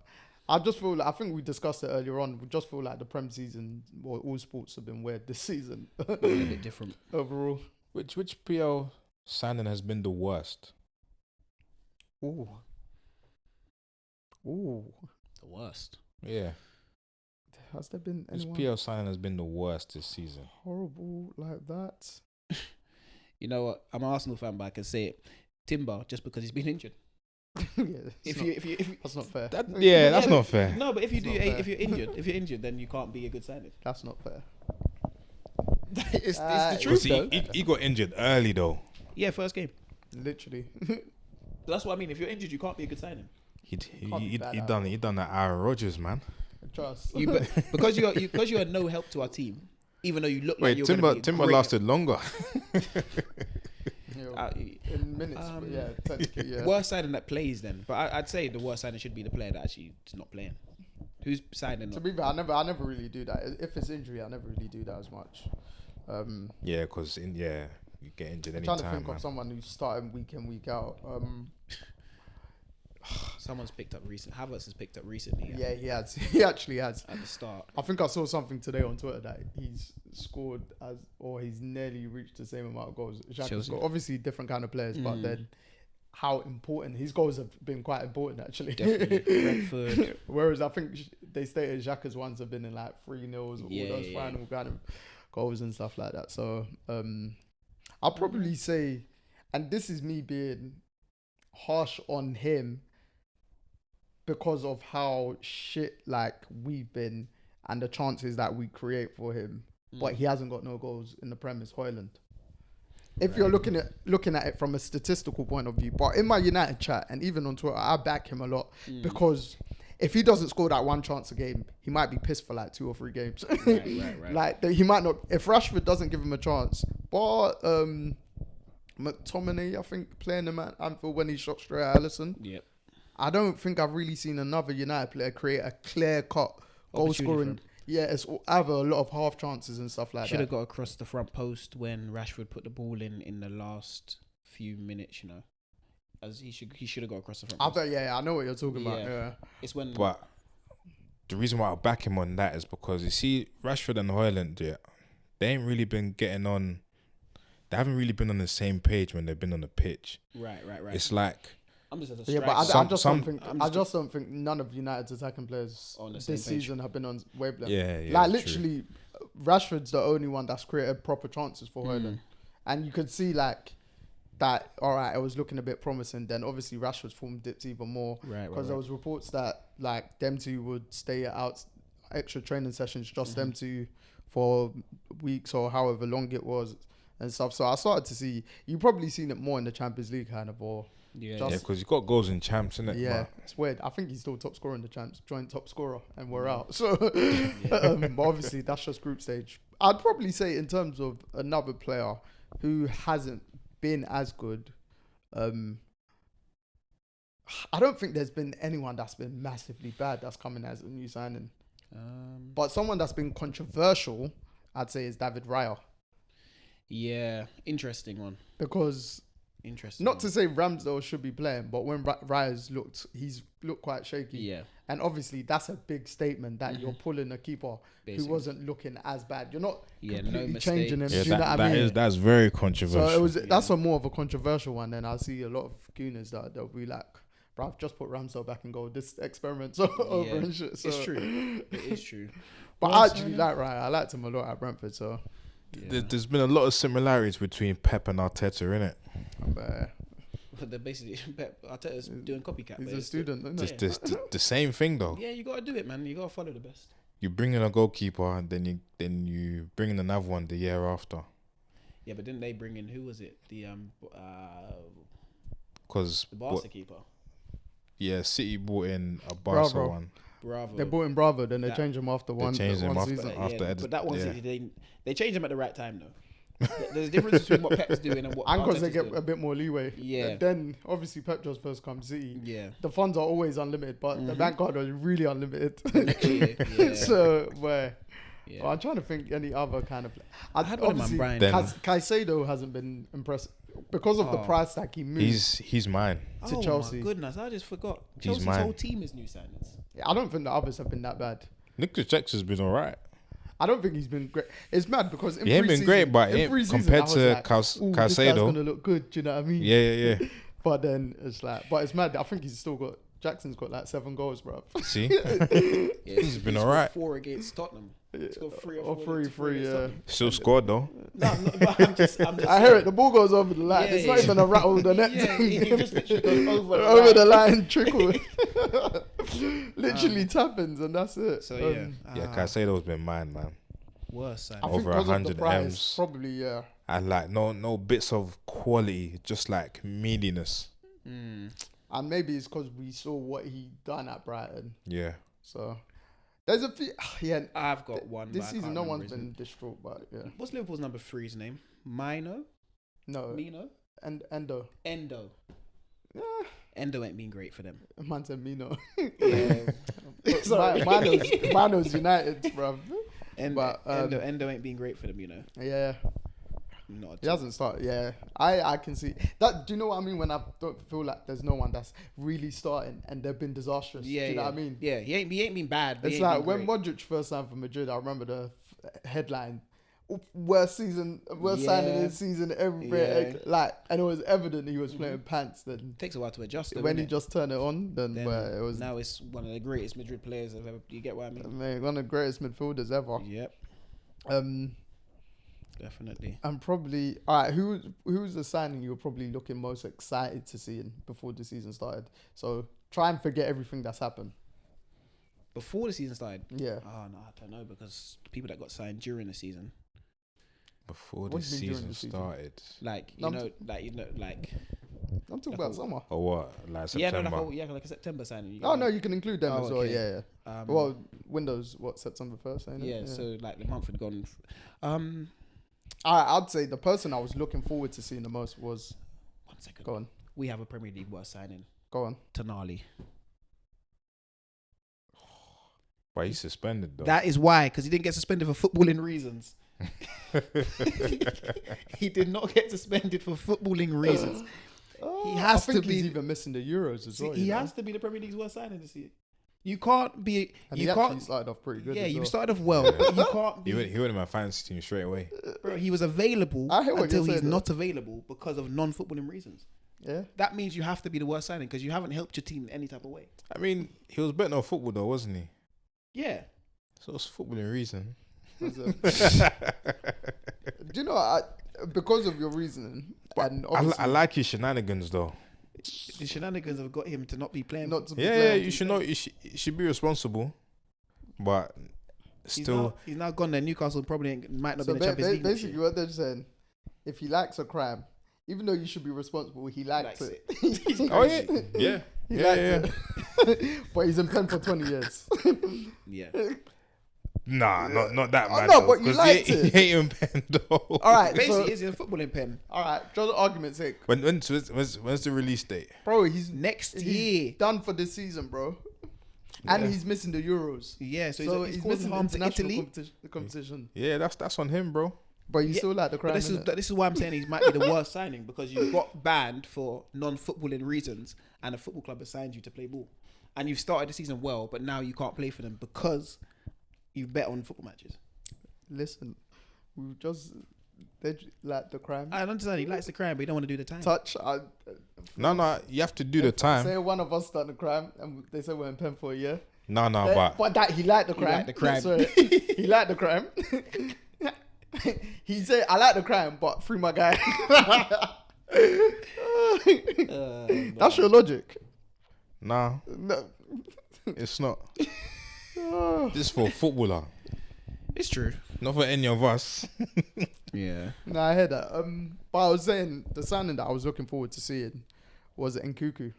I just feel like, I think we discussed it earlier on. We just feel like the Prem season, or all sports have been weird this season. A bit different. Overall. Which PL signing has been the worst? Ooh. The worst. Yeah. Has there been Which anyone PL signing has been the worst this season? horrible like that? You know what? I'm an Arsenal fan, but I can say it. Timber, just because he's been injured. Yeah, If you that's not fair. That's but- not fair. No, but if It's not fair. if you're injured, then you can't be a good signing. That's not fair. It's the Because truth, Because though. he got injured early though. Yeah, first game. Literally. That's what I mean. If you're injured, you can't be a good signing. Can't be bad at He done that Aaron Rodgers, man. Trust. Because you are no help to our team, even though you look like Wait, you're gonna be Timber great. lasted longer. In minutes, but yeah, technically, yeah. Worst signing that plays then, but I'd say the worst signing should be the player that actually is not playing. Who's signing? To be fair, I never really do that. If it's injury, I never really do that as much. Yeah, because you get injured I'm trying to anytime, think man. of someone who's starting week in, week out. Someone's picked up recent. Havertz has picked up recently. Yeah, he has. He actually has. At the start. I think I saw something today on Twitter that he's scored or he's nearly reached the same amount of goals. Xhaka's scored. Obviously, different kind of players, but then how important his goals have been quite important actually. Definitely. Brentford. Whereas I think they stated Xhaka's ones have been in like 3-0s, all those Yeah. final kind of goals and stuff like that. So I'll probably say, and this is me being harsh on him because of how shit like we've been and the chances that we create for him, but he hasn't got no goals in the Prem is Højlund. If you're looking at it from a statistical point of view, but in my United chat and even on Twitter, I back him a lot because if he doesn't score that one chance a game, he might be pissed for like 2 or 3 games. Right. Like he might not. If Rashford doesn't give him a chance, but McTominay, I think, playing him at Anfield when he shot straight at Alisson. Yep. I don't think I've really seen another United player create a clear-cut goal scoring. Yeah, it's either a lot of half chances and stuff like Should have that. got across the front post when Rashford put the ball in the last few minutes. You know, as he should have got across the front post. I know what you're talking about. Yeah. It's when But the reason why I back him on that is because you see Rashford and Højlund, they ain't really been getting on. They haven't really been on the same page when they've been on the pitch. Right. It's like I'm just at the Yeah, but strike. I just don't think none of United's attacking players On the same this page. season have been on wavelength. yeah, like true. literally, Rashford's the only one that's created proper chances for Højlund, and you could see like that. All right, it was looking a bit promising. Then obviously Rashford's form dipped even more because there was reports that like them two would stay out extra training sessions, just them two for weeks or however long it was and stuff. So I started to see you probably seen it more in the Champions League kind of or. Yeah, because he got goals in champs, innit? Yeah, it's weird. I think he's still top scorer in the champs, joint top scorer, and we're out. So, but obviously that's just group stage. I'd probably say in terms of another player who hasn't been as good, I don't think there's been anyone that's been massively bad that's coming as a new signing. But someone that's been controversial, I'd say, is David Raya. Yeah, interesting one. Because Interesting. not to say Ramsdale should be playing, but when Raya's he's looked quite shaky. Yeah. And obviously that's a big statement that you're pulling a keeper Basically. who wasn't looking as bad. You're not Yeah, no completely mistakes. changing him. Yeah, do you know what I mean? that's very controversial. So that's a more of a controversial one. Then I see a lot of gooners that'll be like, bruv, just put Ramsdale back and go. This experiment's over and shit. So. It's true. It is true. But I actually like Raya. I liked him a lot at Brentford. So There's been a lot of similarities between Pep and Arteta, innit? But they're basically Arteta's doing copycat. He's a student, isn't Just it? the same thing though. Yeah, you gotta do it, man. You gotta follow the best. You bring in a goalkeeper and then you bring in another one the year after. Yeah, but didn't they bring in, who was it? The Because Barca keeper. yeah, City bought in a Barca Bravo. one. Bravo. They bought in Bravo, then they That- changed him after one. changed him one after- season. But that one yeah. season, they changed him at the right time though. There's a difference between what Pep's doing and what And because they Arteta's get doing. a bit more leeway. Yeah. And then obviously Pep just first comes City. Yeah. The funds are always unlimited, but the bank card was really unlimited. Next year, yeah. So where? Yeah. I'm trying to think any other kind of. I had one of obviously, Brian. Then- Caicedo hasn't been impressive because of the Oh. price tag he moved. He's mine. to Oh Chelsea. my goodness, I just forgot. He's Chelsea's mine. whole team is new signings. I don't think the others have been that bad. Nicholas Jackson's been alright. I don't think he's been great. It's mad because in He ain't been pre-season- great, but in he ain't- pre-season, compared I was to like, "Ooh, this guy's Caicedo." gonna look good. Do you know what I mean? Yeah. But then it's like, but it's mad. I think he's still got. Jackson's got like 7 goals, bro. See, Yeah, he's been scored alright. 4 against Tottenham. He's got 3 Or 3, against Tottenham. yeah. Still scored though. No, but I'm just I hear it. The ball goes over the line. Yeah, it's not yeah. even a rattle the net. Yeah, thing. he just literally goes over over the line, trickle. Literally tappings, and that's it. So Yeah, Caicedo's been mine, man. worse. I Signing. think over because of the 100 price, M's. probably, yeah. And like no bits of quality, just like meaniness. And maybe it's because we saw what he done at Brighton. Yeah. So there's a few. Yeah, I've got one. this but I season can't no remember one's his been name. distraught, but yeah, What's Liverpool's number 3's name? Mino? no. Mino? And Endo, Endo. yeah, Endo ain't been great for them. man said Mino. Yeah. Sorry. Mino's United, bro. But, Endo ain't been great for them, you know. Yeah, Not at he all. hasn't started. Yeah, I can see that. Do you know what I mean when I don't feel like there's no one that's really starting and they've been disastrous? Yeah, do you know yeah. what I mean? Yeah, he ain't been bad. But It's he ain't like been when great. Modric first signed for Madrid. I remember the headline: worst signing Yeah. this season everywhere. Yeah. Like, and it was evident he was playing pants. Then Takes a while to adjust. Though, when he innit? just turned it on, then it was now it's one of the greatest Madrid players I've ever. You get what I mean? man, one of the greatest midfielders ever. Yep, definitely. And probably all right. Who's the signing you were probably looking most excited to see before the season started? So try and forget everything that's happened. Before the season started. Yeah. Oh no, I don't know because the people that got signed during the season, Before What the do you mean during season the season? started. like No, like I'm talking Like about a- summer. Or what? Like yeah, September. no, like a September signing. You Oh get no, what you can include them Oh, as well. okay. Yeah, yeah. I mean? Well, Windows September 1st, ain't it? yeah, so like the month had gone. I'd say the person I was looking forward to seeing the most was 1 second. go on, We have a Premier League worst signing. go on. Tonali. But he's suspended though. That is why, because he didn't get suspended for footballing reasons. He did not get suspended for footballing reasons. He has I think to he's be. even missing the Euros as well. He you know? has to be the Premier League's worst signing this year. You can't be. And You he actually can't. started off pretty good. Yeah, as you well. started off well, but you can't He be. went in my fantasy team straight away. Bro, he was available I hear what until you're he's saying, not available because of non-footballing reasons. Yeah, That means you have to be the worst signing because you haven't helped your team in any type of way. I mean, he was betting on football though, wasn't he? Yeah. So it's footballing reason. do you know? Because of your reasoning, and obviously I like his shenanigans though. The shenanigans have got him to not be playing. not to be Yeah, playing. you should know. You should be responsible, but still, he's now gone there. Newcastle probably might not So be in the Champions League. next basically, year. what they're saying, if he likes a crime, even though you should be responsible, he likes Likes it. oh yeah, yeah, He yeah, likes yeah. it. But he's in pen for 20 years. Yeah. Nah, not that bad. no, though, but you 'cause liked he it. ain't in pen though. All right, Basically, so, he's in a footballing pen. all right, just argument's sake. When's the release date? Bro, he's Next he's year. done for this season, bro. And Yeah. he's missing the Euros. Yeah, so, So he's he's causing missing harm to international Italy. competition. Yeah, that's on him, bro. But you Yeah, still like the crime, But this is why I'm saying he might be the worst signing because you got banned for non-footballing reasons and a football club has signed you to play ball. And you've started the season well, but now you can't play for them because you've bet on football matches. Listen, we've just they like the crime. I understand he likes the crime, but he don't want to do the time. Touch. No, you have to do the time. Say one of us started the crime, and they say we're in pen for a year. No, But that he liked the He crime. liked the crime. Sorry. He liked the crime. He said, "I like the crime, but free my guy." That's your logic. Nah, No. it's not. This is for a footballer, It's true. not for any of us. Yeah. No, I heard that. But I was saying the signing that I was looking forward to seeing was Nkuku.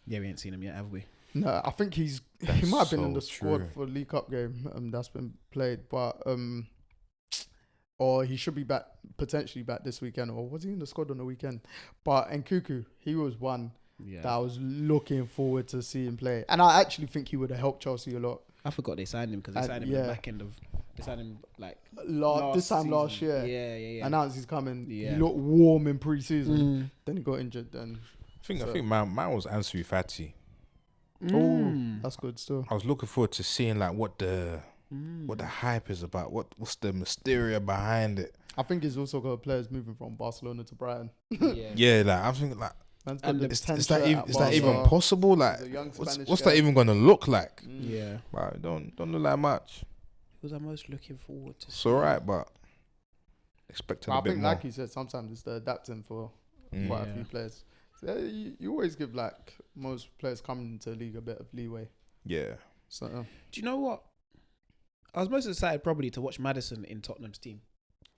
Yeah, we ain't seen him yet, have we? No, I think he That's might have been in so the squad true. for League Cup game that's been played, but or he should be back, potentially back this weekend, or was he in the squad on the weekend? But Nkuku, he was one Yeah. that I was looking forward to seeing play, and I actually think he would have helped Chelsea a lot. I forgot they signed him because they signed him at the back end of. They signed him like This time season. last year, Yeah. announced he's coming. Yeah. He looked warm in pre-season, then he got injured. Then I think mine was Ansu Fati. oh, that's good still. I was looking forward to seeing like what the hype is about. What's the mysteria behind it? I think he's also got players moving from Barcelona to Brighton. Yeah. Yeah, like I'm thinking like Man's got And the is potential that at even Barca. possible? Like He's a young what's Spanish that guy. even gonna look like? Yeah. Wow, don't look like much. Who was I most looking forward to? It's alright, but expecting But a I bit think, more. like you said, sometimes it's the adapting for quite a Yeah. few players. So, you always give like most players coming into the league a bit of leeway. Yeah. So Do you know what? I was most excited probably to watch Maddison in Tottenham's team.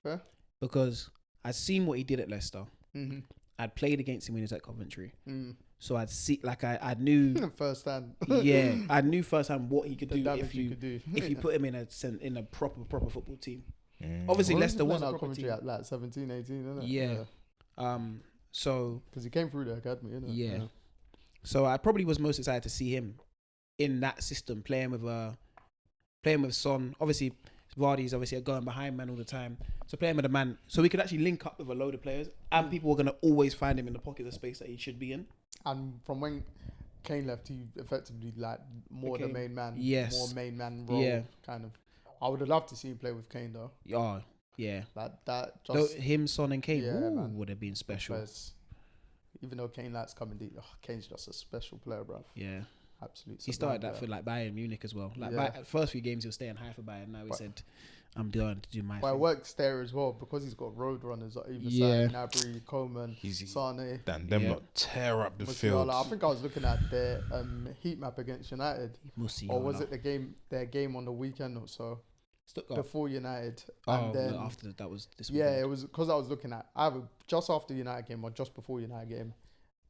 Fair. Because I'd seen what he did at Leicester. mm-hmm. I'd played against him when he was at Coventry. mm. So I'd see, like I knew, first hand, yeah, I knew firsthand what he could the do damage if you you could do. if you put him in a proper football team. Mm. Obviously, Well, Leicester he was a at proper Coventry team. at like 17, 18, isn't it? Yeah. So Because he came through the academy, isn't it? yeah. So I probably was most excited to see him in that system, playing with Son. Obviously, Vardy's obviously going behind man all the time. So playing with a man, so we could actually link up with a load of players, and people were gonna always find him in the pocket of space that he should be in. And from when Kane left, he effectively like more the Became- main man. yes. More main man role. Yeah. Kind of. I would have loved to see him play with Kane though. Oh, yeah. Like that Though just him, Son, and Kane Yeah, man. would have been special. because even though Kane likes coming deep, Kane's just a special player, bro. Yeah. Absolute. He started that for like Bayern Munich as well. Like Yeah. at first few games he was staying high for Bayern. Now he But- said, "I'm going to do my But it thing." works there as well because he's got road runners on either Yeah. side. Nabry, Coleman, Sane, Damn, them Yeah. lot tear up the field. Musiala. I think I was looking at their heat map against United, Musiala. or was it their game on the weekend or so Stuttgart? before United? Oh, And then no, after that was this. yeah, weekend. it was because I was looking at either just after United game or just before United game,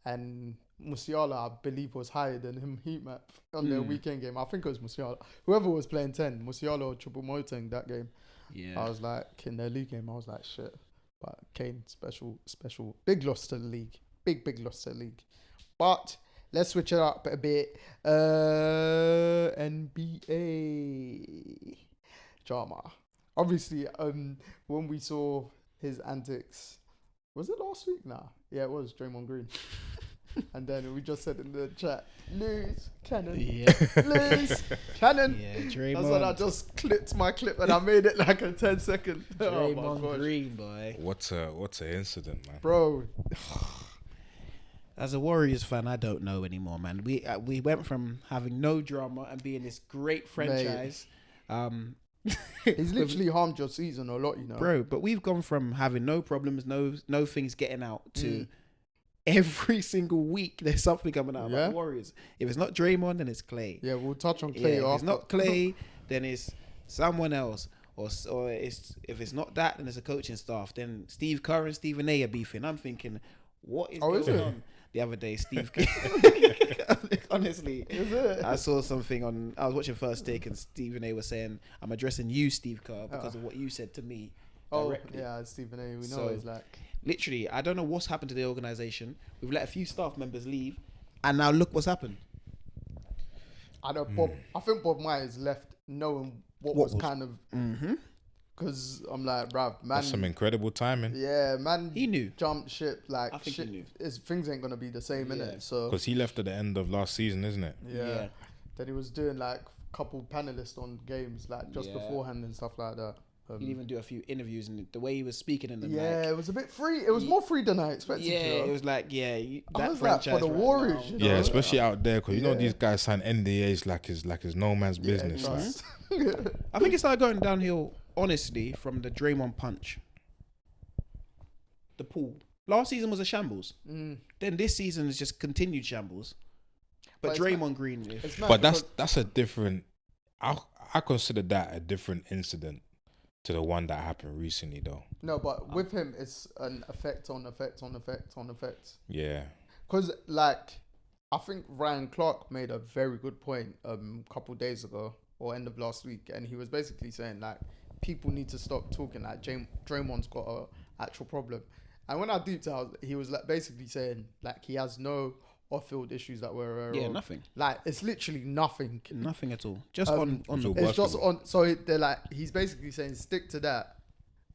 and Musiala, I believe, was higher than him heat map on their weekend game. I think it was Musiala. Whoever was playing 10, Musiala or Choupo-Moting that game. Yeah. I was like, in their league game, I was like, shit. But Kane, special. Big loss to the league. Big loss to the league. But let's switch it up a bit. NBA drama. Obviously, when we saw his antics, was it last week? Nah. Yeah, it was Draymond Green. And then we just said in the chat, lose, Cannon. Yeah. Lose, Cannon. Yeah, That's when I Draymond. just clipped my clip and I made it like a 10-second. Oh my Draymond gosh. Green, boy. What's a incident, man? Bro, As a Warriors fan, I don't know anymore, man. We went from having no drama and being this great franchise, he's literally harmed your season a lot, you know. bro. But we've gone from having no problems, no things getting out to every single week there's something coming out Yeah. about the Warriors. If it's not Draymond, then it's Clay. Yeah, we'll touch on Clay If after. it's not Clay, then it's someone else. Or it's if it's not that, then it's a coaching staff. Then Steve Kerr and Stephen A are beefing. I'm thinking, what is is going it? on? The other day, honestly, Is it? I saw something on. I was watching First Take, and Stephen A was saying, "I'm addressing you, Steve Kerr, because of what you said to me." Oh, Directly. yeah, Stephen A. We know So- he's like... Literally, I don't know what's happened to the organization. We've let a few staff members leave, and now look what's happened. I know Bob. I think Bob Myers left knowing what was kind of... Because I'm like, bruv, man... That's some incredible timing. Yeah, man. He knew. Jumped ship. Like, I think shit, he knew. things ain't going to be the same, Yeah. innit? So, Because he left at the end of last season, isn't it? yeah. Then he was doing, like, couple panelists on games, like, just Yeah. beforehand and stuff like that. He didn't even do a few interviews, and the way he was speaking in them, Yeah, like, it was a bit free. It was more free than I expected. yeah, you know? it was like, yeah, I that was like, franchise for the right Warriors, now- you know? Yeah, especially out there, because you know Yeah. these guys sign NDAs like it's no man's business. Yeah, like. trust. I think it started going downhill, honestly, from the Draymond punch. The pool. Last season was a shambles. Then this season is just continued shambles. But But it's Draymond Green, It's mad But because- that's a different. I consider that a different incident to the one that happened recently, though. No, but with him, it's an effect on effect on effect on effect. Yeah. Because, like, I think Ryan Clark made a very good point a couple days ago or end of last week. And he was basically saying, like, people need to stop talking like Draymond's got a actual problem. And when I deeped out, he was like basically saying, like, he has no off-field issues that were nothing. Like, it's literally nothing. Nothing at all. Just on the all It's just on. So they're like, he's basically saying stick to that,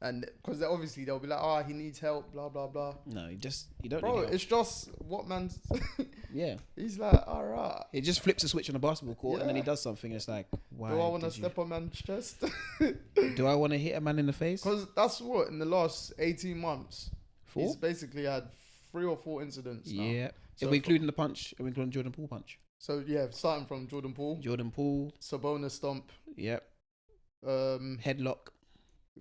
and because obviously they'll be like, oh, he needs help, blah blah blah. No, you don't. Bro, need help. it's just what man's. Yeah. He's like, all right. It just flips a switch on a basketball court, and then he Yeah. does something. It's like, why? Do I want to did you- step on man's chest? Do I want to hit a man in the face? Because that's what in the last 18 months, 4? he's basically had 3 or 4 incidents. Now. Yeah. So if we including the punch, if we including Jordan Poole punch. So yeah, starting from Jordan Poole, Jordan Poole. Sabonis stomp, Yep. um, Headlock.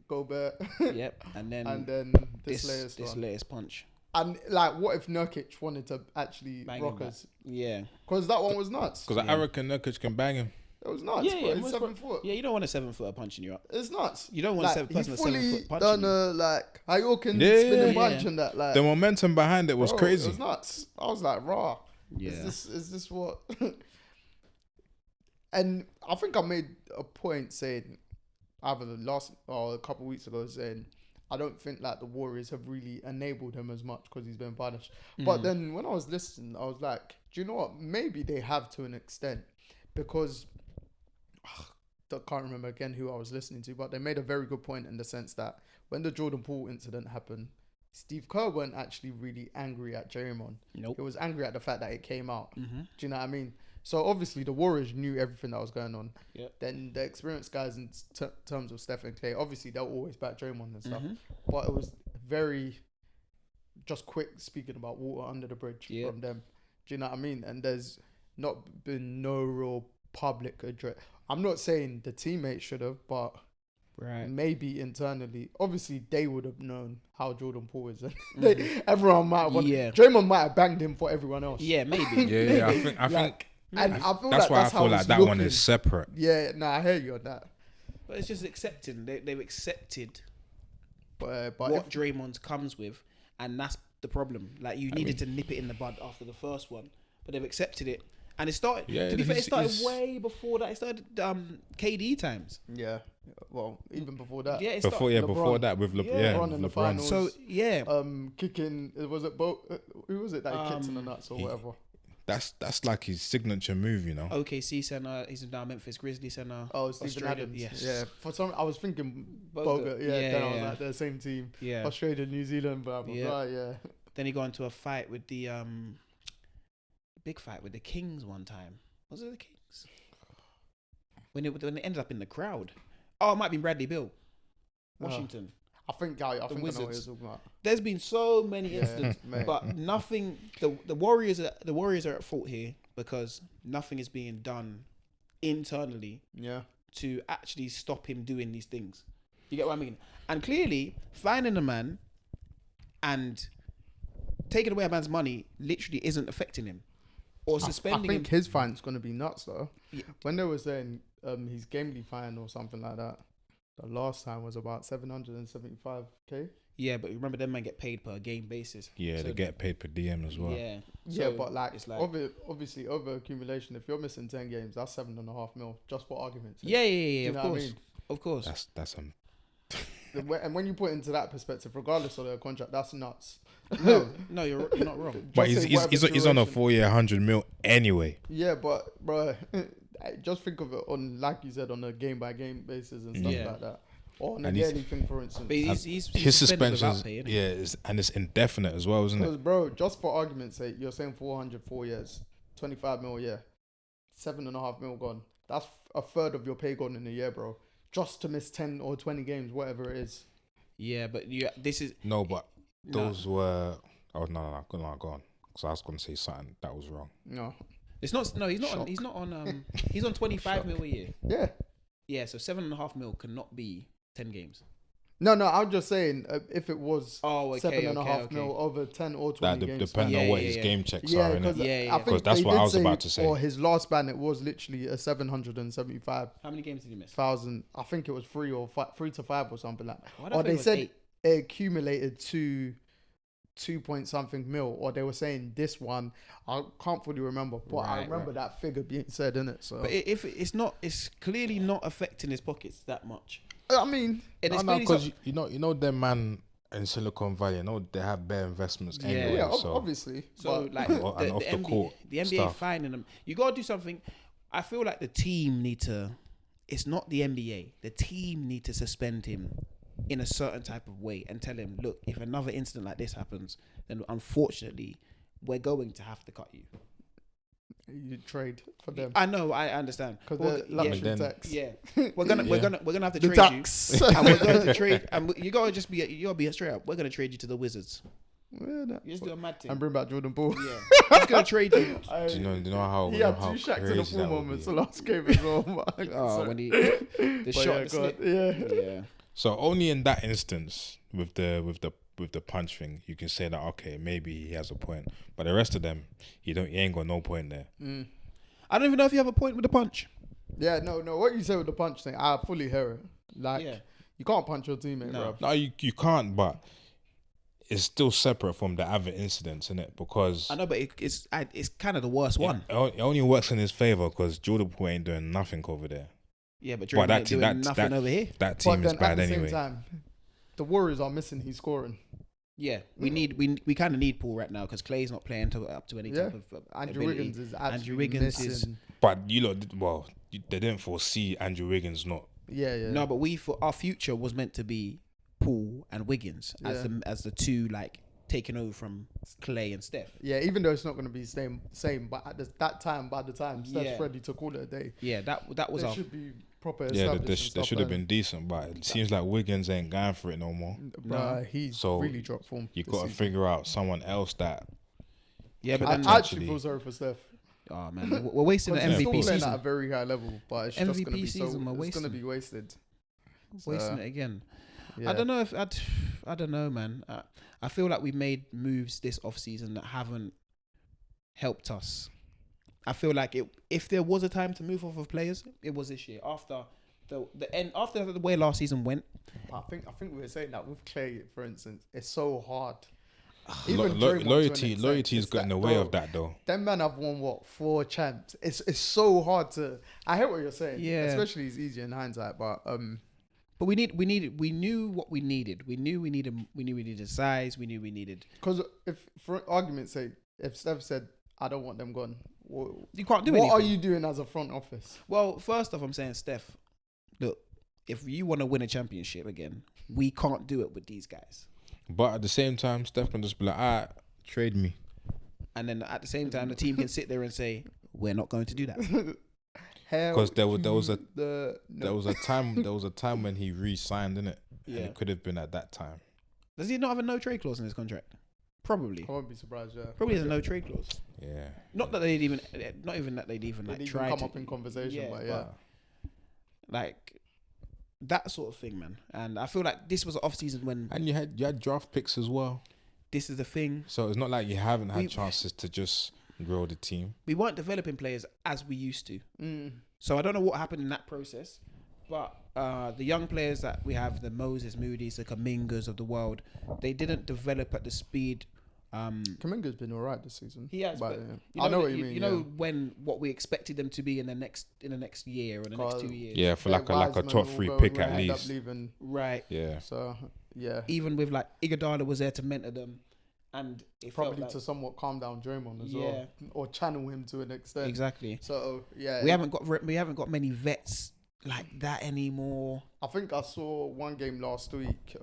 Gobert, Yep. And then this latest this one. latest punch. And like, what if Nurkic wanted to actually Bang rock him us? Yeah. Because that one was nuts. Because I reckon Nurkic can bang him. It was nuts. Yeah, bro. yeah, He's most 7 foot. Yeah, you don't want a 7-footer punching you up. It's nuts. You don't want a Like, person he with 7 fully foot punching done you. like Hyokin Yeah, spinning yeah. punch and that. Like, The momentum behind it was bro, crazy. It was nuts. I was like, raw. Yeah. Is this what? And I think I made a point saying either the last or a couple of weeks ago saying I don't think like the Warriors have really enabled him as much because he's been punished. But then when I was listening, I was like, do you know what? Maybe they have to an extent because I can't remember again who I was listening to, but they made a very good point in the sense that when the Jordan Poole incident happened, Steve Kerr weren't actually really angry at Draymond. Nope. He was angry at the fact that it came out. Mm-hmm. Do you know what I mean? So obviously the Warriors knew everything that was going on. Yep. Then the experienced guys in terms of Steph and Clay, obviously they'll always back Draymond and stuff. Mhm. But it was very just quick speaking about water under the bridge Yep. from them. Do you know what I mean? And there's not been no real public address. I'm not saying the teammates should have, but Right. maybe internally, obviously they would have known how Jordan Poole is. Everyone might want. Yeah. Draymond might have banged him for everyone else. Yeah, maybe. Yeah, I think And I feel that's like why that's I how feel like it's that one looking. is separate. Yeah, no, I hear you on that. But it's just accepting. They've accepted But what Draymond comes with, and that's the problem. Like, you needed to nip it in the bud after the first one, but they've accepted it. And it started, Yeah, to be fair, it started he's- way before that. It started KD times. yeah, well, even before that. Yeah, it Before LeBron. that with Yeah, LeBron in the finals. So, yeah. Kicking, was it who was it that he kicked in the nuts or whatever? That's like his signature move, you know. OKC center, he's now Memphis Grizzlies center. Oh, Stephen Australia, Adams. yes. Yeah, for some, I was thinking Bogut. Bogut. Yeah, Yeah, then I was yeah. like, they're the same team. Yeah. Australia, New Zealand, blah, blah, Yeah. blah, yeah. Then he got into a fight with the big fight with the Kings one time. Was it the Kings? When it ended up in the crowd. Oh, it might be Bradley Beal. Washington. I think I know what you're Wizards. talking about. There's been so many Yeah, incidents, mate. but nothing. The Warriors are at fault here because nothing is being done internally Yeah. to actually stop him doing these things. You get what I mean? And clearly, finding a man and taking away a man's money literally isn't affecting him, or I suspending think him. his fine's going to be nuts, though. Yeah. When they were saying his gamely fine or something like that, the last time was about 775k. Yeah, but remember, them men get paid per game basis. Yeah, So- they get paid per DM as well. Yeah. Yeah, So but like, it's like obviously over accumulation, if you're missing 10 games, that's 7.5 mil, just for argument's sake. yeah, Do you of know what I course, mean? of course. That's And when you put it into that perspective, regardless of their contract, that's nuts. No, you're not wrong. But Just say he's whatever he's on a duration. 4-year 100 mil anyway. Yeah, but bro, just think of it on, like you said, on a game by game basis and stuff Yeah. like that, or on a And he's- yearly thing, for instance. But he's His suspended without suspensions, pay, innit? yeah, and it's indefinite as well, isn't Because it? bro, just for argument's sake, you're saying 400 4 years, 25 mil a year, 7.5 mil gone. That's a third of your pay gone in a year, bro. Just to miss 10 or 20 games, whatever it is. Yeah, but this is No, but No. those were. Oh no, go on. Because I was gonna say something that was wrong. No. it's not. No, he's not. Shock. He's not on. He's on 25 mil a year. Yeah. Yeah, so 7.5 mil cannot be 10 games. No, I'm just saying if it was Oh, okay, 7.5 mil over 10 or 20 games. Depending on Yeah, what yeah, his yeah. game checks Yeah, are, because innit? Yeah, yeah, I yeah. think That's they what did I was say about to say. for his last ban, it was literally a 775,000. How many games did he miss? I think it was 3 to 5 or something like that. Why did I Or think it they was said 8? it accumulated to 2 point something mil, or they were saying this one. I can't fully remember, but I remember that figure being said in it. So, But if it's not, it's clearly not affecting his pockets that much. I mean, And it's No, clearly because you know them man in Silicon Valley, you know they have bare investments Yeah. anyway. yeah, so obviously. So But like And off the NBA, court the NBA stuff. finding them. You gotta do something. I feel like the team need to. It's not the NBA. The team need to suspend him in a certain type of way and tell him, look, if another incident like this happens, then unfortunately, we're going to have to cut you. you trade for them I know, I understand. because Well, they're yeah, luxury then- tax. yeah, we're gonna have to The trade tax. you, and we're going to trade. And you gotta just be, you gotta be straight up. We're gonna trade you to the Wizards. Yeah, that- You just do a mad thing. and bring back Jordan Ball. Yeah, he's gonna trade you. do you know how He you know had how 2 Shaqs in the crazy full that would moments be? the last game as well. Man. Oh, So- when he the but shot, yeah, the go on. slip. Yeah. Yeah. So only in that instance with the punch thing, you can say that okay, maybe he has a point. But the rest of them, he ain't got no point there. I don't even know if you have a point with the punch. Yeah, no. What you say with the punch thing, I fully hear it. Like, Yeah. you can't punch your teammate, No. bro. No, you can't, but it's still separate from the other incidents, innit? Because I know, but it's kind of the worst one. it only works in his favor because Jordan Poole ain't doing nothing over there. Yeah, but But Draymond ain't doing nothing over here. That But team is then bad at the anyway. same time, the Warriors are missing his scoring. Yeah, we kind of need Paul right now because Clay's not playing up to any type of Andrew ability. Wiggins is actually Andrew Wiggins missing. But they didn't foresee Andrew Wiggins not. Yeah. No, but our future was meant to be Paul and Wiggins as the two like taking over from Clay and Steph. Yeah, even though it's not going to be same, but at by the time Steph's ready to call it a day, Yeah, that was they our should be proper. Yeah, established they and should have stuff been decent, but it seems like Wiggins ain't going for it no more. Bruh, he's So really dropped form. You this got to season. figure out someone else that. yeah, but I then actually feel sorry for Steph. oh man, we're wasting the 'Cause he's MVP still playing season. at a very high level, but it's just going to MVP be so. season, we're It's going to wasting. be wasted. Wasting it again. Yeah. I don't know I don't know, man. I feel like we made moves this off season that haven't helped us. I feel like if there was a time to move off of players, it was this year after the end, after the way last season went. I think we were saying that with Clay, for instance, it's so hard. Loyalty's got in the way of that though. Them men have won 4 champs. It's so hard to. I hear what you're saying. Yeah. Especially it's easier in hindsight, but But we knew what we needed. We knew we needed size. We knew we needed. because if for argument's sake, if Steph said I don't want them gone, You can't do what anything. are you doing as a front office? Well, first off, I'm saying, Steph, look, if you want to win a championship again, we can't do it with these guys. But at the same time, Steph can just be like, alright, trade me. And then at the same time, the team can sit there and say, we're not going to do that. Because there was a time. time when he re-signed, innit? Yeah. And it could have been at that time. Does he not have a no trade clause in his contract? Probably. I won't be surprised. Yeah, Probably has a no trade clause. Yeah. Not that they'd even, not even that they'd even like They'd try even come to up in conversation, but yeah. like that sort of thing, man. And I feel like this was an off season when And you had draft picks as well. this is the thing. So it's not like you haven't had We- chances to just grow the team. We weren't developing players as we used to. Mm. So I don't know what happened in that process, but the young players that we have, the Moses Moody's, the Kamingas of the world, they didn't develop at the speed. Kaminga's been alright this season. He has, but yeah. I know what you mean. You know what we expected them to be in the next year or the next 2 years. Yeah, for like a top 3 pick at least. Leaving, Right. Yeah. so yeah, Even with like Iguodala was there to mentor them, and it probably felt like, to somewhat calm down Draymond as well, or channel him to an extent. exactly. So yeah, We haven't got many vets like that anymore. I think I saw one game last week.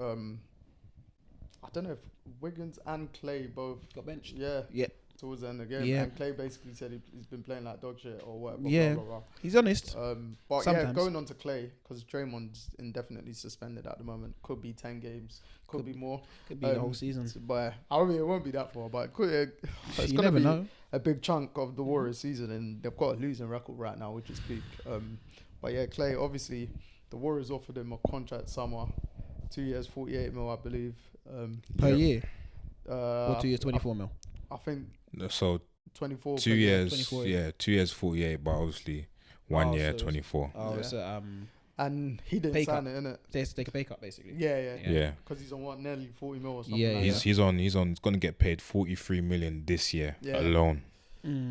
I don't know if Wiggins and Clay both Got benched. Yeah. Yeah. Towards the end of the game. Yeah. And Clay basically said he's been playing like dog shit or whatever. Yeah. Blah, blah, He's honest. blah. But yeah, Sometimes. going on to Clay, because Draymond's indefinitely suspended at the moment. Could be 10 games. Could be more. Could be the whole season. But I mean, it won't be that far. But it could, it's You going to never be know. a big chunk of the Warriors season. And they've got a losing record right now, which is big. But yeah, Clay, obviously, the Warriors offered him a contract summer. 2 years, 48 mil, I believe. Per year. Uh, Or 2 years, 24 mil. I think So 24. 2 per year. years, 24, yeah, 2 years 48, but obviously 1 year so 24. Oh, Yeah. so And he didn't Pay sign cut. it, innit? they have to take a pay cut basically. Yeah. Yeah. Because he's on what, nearly 40 mil or something. Yeah, like yeah. that. He's gonna get paid 43 million this year Yeah. alone.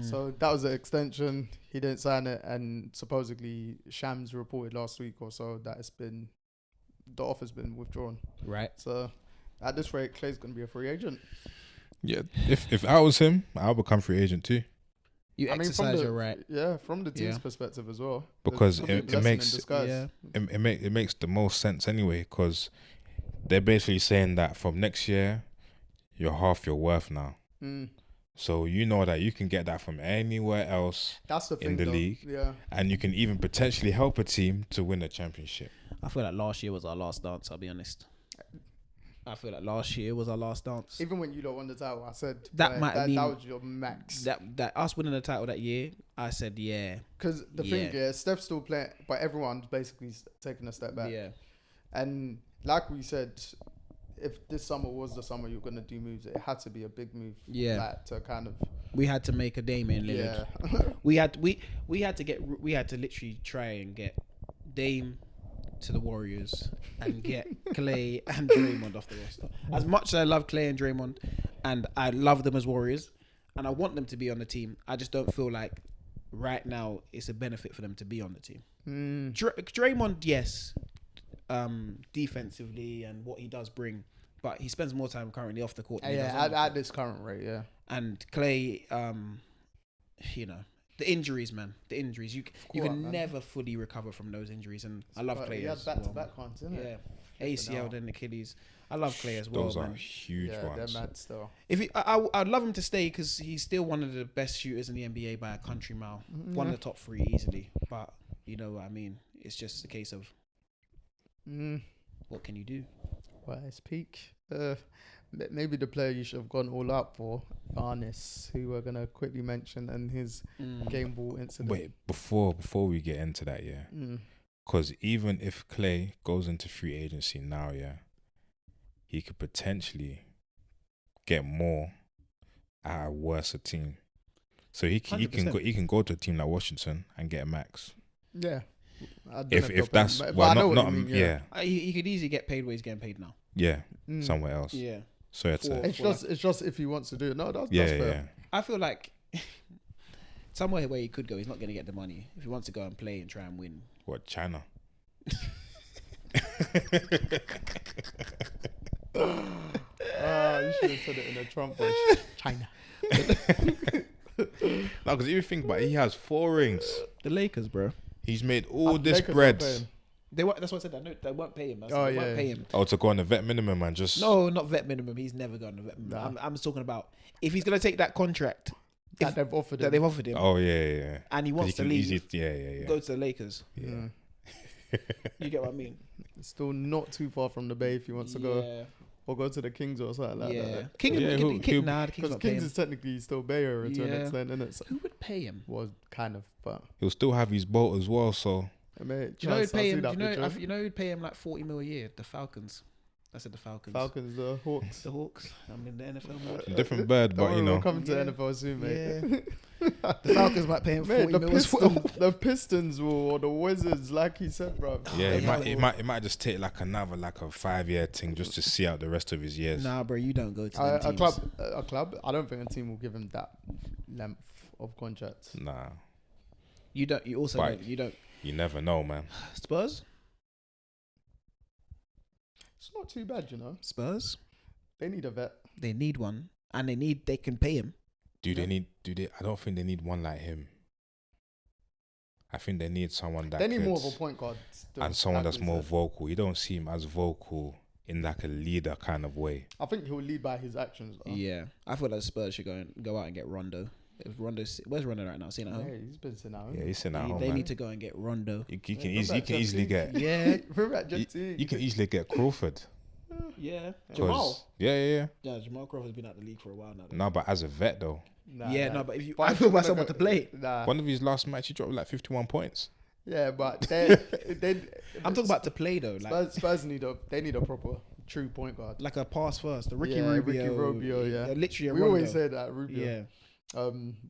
So that was the extension. He didn't sign it, and supposedly Shams reported last week or so that the offer's been withdrawn. Right. So at this rate, Clay's gonna be a free agent. Yeah, if I was him, I'll become free agent too. You I mean, exercise your right. Yeah, from the team's Yeah. perspective as well. Because It's a it blessing in makes- disguise. Yeah. It makes the most sense anyway, because they're basically saying that from next year, you're half your worth now. Mm. So you know that you can get that from anywhere else, That's the thing. in the though. league. Yeah. and you can even potentially help a team to win a championship. I feel like last year was our last dance, I'll be honest. I feel like last year was our last dance. Even when you don't won the title, I said That might have been- that was your max. That us winning the title that year, I said yeah. Because the thing, Steph's still playing, but everyone's basically taking a step back. Yeah. And like we said, if this summer was the summer you're gonna do moves, it had to be a big move. Yeah. Like, to kind of. We had to make a Damian Lillard. Yeah. We had to literally try and get Dame to the Warriors and get Clay and Draymond off the roster. As much as I love Clay and Draymond, and I love them as Warriors, and I want them to be on the team, I just don't feel like right now it's a benefit for them to be on the team. Draymond, yes, defensively and what he does bring, but he spends more time currently off the court. Than he does on the at court. this current rate, yeah. And Clay, you know, the injuries, man. The injuries. You can man. never fully recover from those injuries. And I love But Clay he had as back-to-back well. ones, isn't it? Yeah. ACL, then Achilles. I love Clay as well, Those are man. huge Yeah, ones. they're mad still. I'd love him to stay because he's still one of the best shooters in the NBA by a country mile. One of the top 3 easily. But you know what I mean? It's just a case of what can you do? Well, his peak. Maybe the player you should have gone all out for, Barnes, who we're gonna quickly mention, and his game ball incident. Wait, before we get into that, yeah, because even if Clay goes into free agency now, yeah, he could potentially get more at a worse team. So he can 100%. go to a team like Washington and get a max. Yeah. I don't know If they'll pay that's him, but well, I know not what you mean, yeah, He could easily get paid where he's getting paid now. somewhere else. Yeah. So it's It's just if he wants to do it. No, that's yeah, fair. yeah. I feel like somewhere where he could go, he's not going to get the money. If he wants to go and play and try and win. What, China? You should have said it in a Trump voice. China. No, because if you think about it, he has 4 rings. The Lakers, bro. He's made all this Lakers bread. are paying. That's what I said. I know they won't pay him. They Oh, won't yeah. pay him. Oh, to go on the vet minimum and just No, not vet minimum. He's never going to vet minimum. Nah. I'm talking about if he's going to take that contract That they've offered that him. they've offered him, Oh yeah. and he 'Cause wants to can leave, easily- yeah. go to the Lakers. Yeah. You get what I mean? It's still not too far from the Bay if he wants to go, or go to the Kings or something like yeah. that. King, Yeah, the who- King the Kings Because not pay Kings him. is technically still Bay Area to an Yeah. extent, isn't it? So, Who would pay him? was kind of, but He'll still have his boat as well. So mate, Do you know who'd Chance, I pay see him? that picture. You know who'd pay him like 40 mil a year? The Falcons. I said the Falcons. Falcons, the Hawks. The Hawks. I'm in the NFL mode. different bird, but We're coming to Yeah. NFL soon, mate. The Falcons might pay him 40 Mate, mil as well. the Pistons or the Wizards, like he said, bro. yeah, Yeah. it might just take like a 5-year thing just to see out the rest of his years. Nah, bro, you don't go to them A teams. club. I don't think a team will give him that length of contract. Nah, You don't. You also But- don't. You don't. you never know, man. Spurs. It's not too bad, you know. Spurs. They need a vet. They need one, and they can pay him. Do they? I don't think they need one like him. I think they need someone that They need could- more of a point guard. still, and someone like that's we more said. vocal. You don't see him as vocal in like a leader kind of way. I think he'll lead by his actions. Though. Yeah, I feel like Spurs should go out and get Rondo. If Rondo's where's Rondo right now? Sitting at home. Yeah, he's been sitting out. Yeah, he's sitting at home, They man. need to go and get Rondo. You can Remember at easily Jet get. Yeah, Remember at Jet T? You can easily get Crawford. yeah. 'Cause- Jamal. Yeah. Yeah, Jamal Crawford's been out the league for a while now. No, but as a vet though, Nah, yeah, nah. no, but if you, But I if feel you're by gonna someone go- to play. Nah. one of his last match he dropped like 51 points. Yeah, but they I'm talking about to play though, like Spurs need a proper true point guard. like a pass first, the Ricky Yeah, Rubio. Ricky Rubio, yeah. Literally a We Rondo. always say that Rubio. Yeah.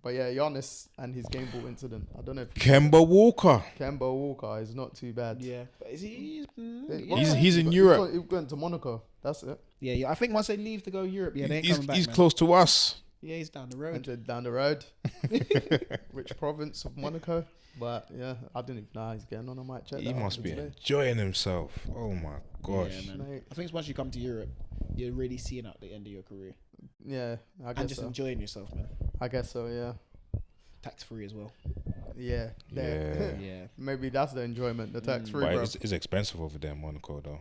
But yeah, Giannis and his game ball incident. I don't know if Kemba Walker. Kemba Walker is not too bad. Yeah. But is he? He's in Europe. He's going to Monaco. That's it. Yeah. I think once they leave to go Europe, they ain't coming back. He's man. close to us. Yeah, he's down the road. And down the road. Which province of Monaco? But yeah, I didn't even know how he's getting on. I might check. He that must after be today. enjoying himself. Oh my gosh. Yeah, man. Mate. I think once you come to Europe, you're really seeing out the end of your career Yeah, I guess and just so. enjoying yourself, man. I guess so. Yeah. Tax free as well. Yeah. Yeah. Yeah. Maybe that's the enjoyment. The tax free, But bro. it's expensive over there in Monaco though.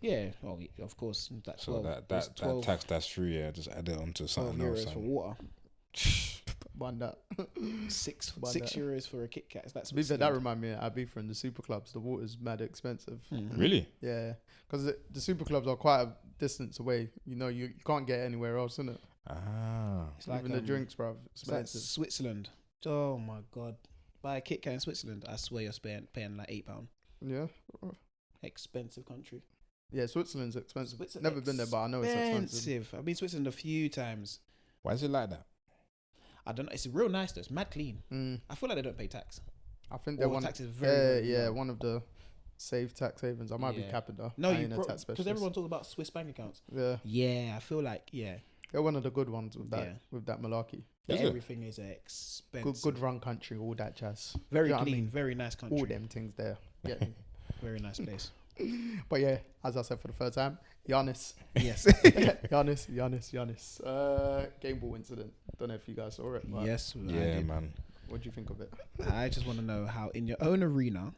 Yeah. Oh, of course. That's So that tax that's free, yeah, just add it onto 12 something else. euros for water. Bun that. Six But euros for a Kit Kat. That's To be fair, that remind me of Ibiza and the super clubs. The water's mad expensive. Really? Yeah, because the super clubs are quite a distance away. You know, you can't get anywhere else, innit? Ah. It's like Even the drinks, bro, It's like expensive. Switzerland. Oh my god. Buy a Kit Kat in Switzerland, I swear you're paying like £8. Yeah, Expensive country. yeah. Switzerland's expensive. Switzerland Never been there, but I know it's expensive. I've been to Switzerland a few times. Why is it like that? I don't know. It's real nice though. It's mad clean. Mm, I feel like they don't pay tax. I think they're Or one. tax is very, very low. one of the safe tax havens. I might be Yeah. capping though. No, I you ain't a tax because specialist. everyone talks about Swiss bank accounts. Yeah, Yeah, I feel like they're one of the good ones with that. Yeah. With that malarkey. Is it? everything is expensive. Good run country, all that jazz. Very You know what I clean, mean? very nice country. All them things there. Get me? Very nice place. But yeah, as I said for the first time, Giannis. Yes. Giannis. Game ball incident. Don't know if you guys saw it. But Yes. I Yeah, did. man. what do you think of it? I just want to know how in your own arena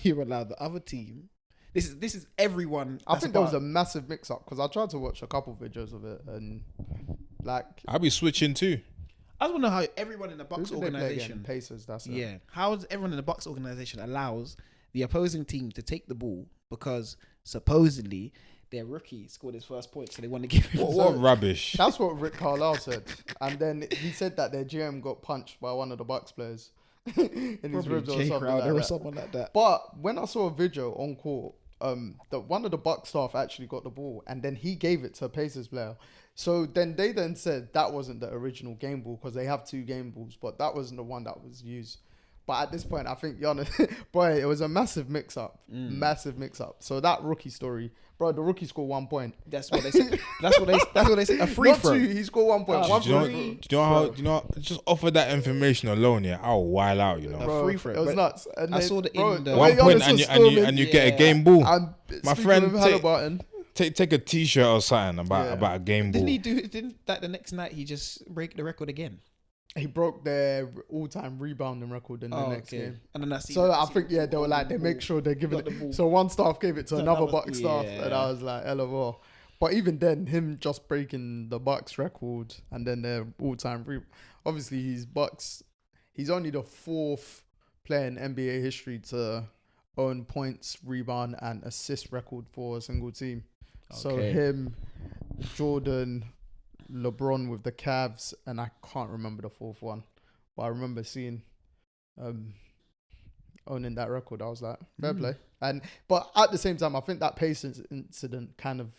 you're allowed the other team. This is everyone. I that's think there was part- a massive mix-up because I tried to watch a couple videos of it and like I'll be switching too. I just want to know how everyone in the who Bucks did they play again? organization. Pacers. That's it. Yeah. How does everyone in the Bucks organization allows the opposing team to take the ball because supposedly their rookie scored his first point, so they want to give him. What rubbish. That's what Rick Carlisle said, and then he said that their GM got punched by one of the Bucks players in his Probably ribs or Jay something Crowder like or that. someone like that. But when I saw a video on court, one of the Bucks staff actually got the ball, and then he gave it to a Pacers player. So then they said that wasn't the original game ball because they have 2 game balls, but that wasn't the one that was used. But at this point, I think Giannis, boy, it was a massive mix-up, So that rookie story, bro, the rookie scored 1 point. That's what they said. That's what they said. A free Not throw. 2, he scored 1 point. Oh, One Do you know? free Do you know how? Do you know? Just offer that information alone, yeah. I'll wild out, you know. A free throw. It was But nuts. And I then, saw the bro, in the- way 1 point Giannis and was you storming, get a Yeah. game ball. and My speaking friend, of Halliburton, take a T-shirt or something Yeah. about a game ball. Didn't that the next night he just break the record again? he broke their all-time rebounding record in the next game. And then I see. So I think they were like they make sure they're giving got the ball. it. So one staff gave it to To another another- Bucks staff, yeah. and I was like, LOL. But even then, him just breaking the Bucks record and then their all-time obviously he's only the 4th player in NBA history to own points, rebound, and assist record for a single team. So Okay. him, Jordan, LeBron with the Cavs, and I can't remember the 4th one, but I remember seeing owning that record. I was like, fair play. But at the same time, I think that Pacers incident kind of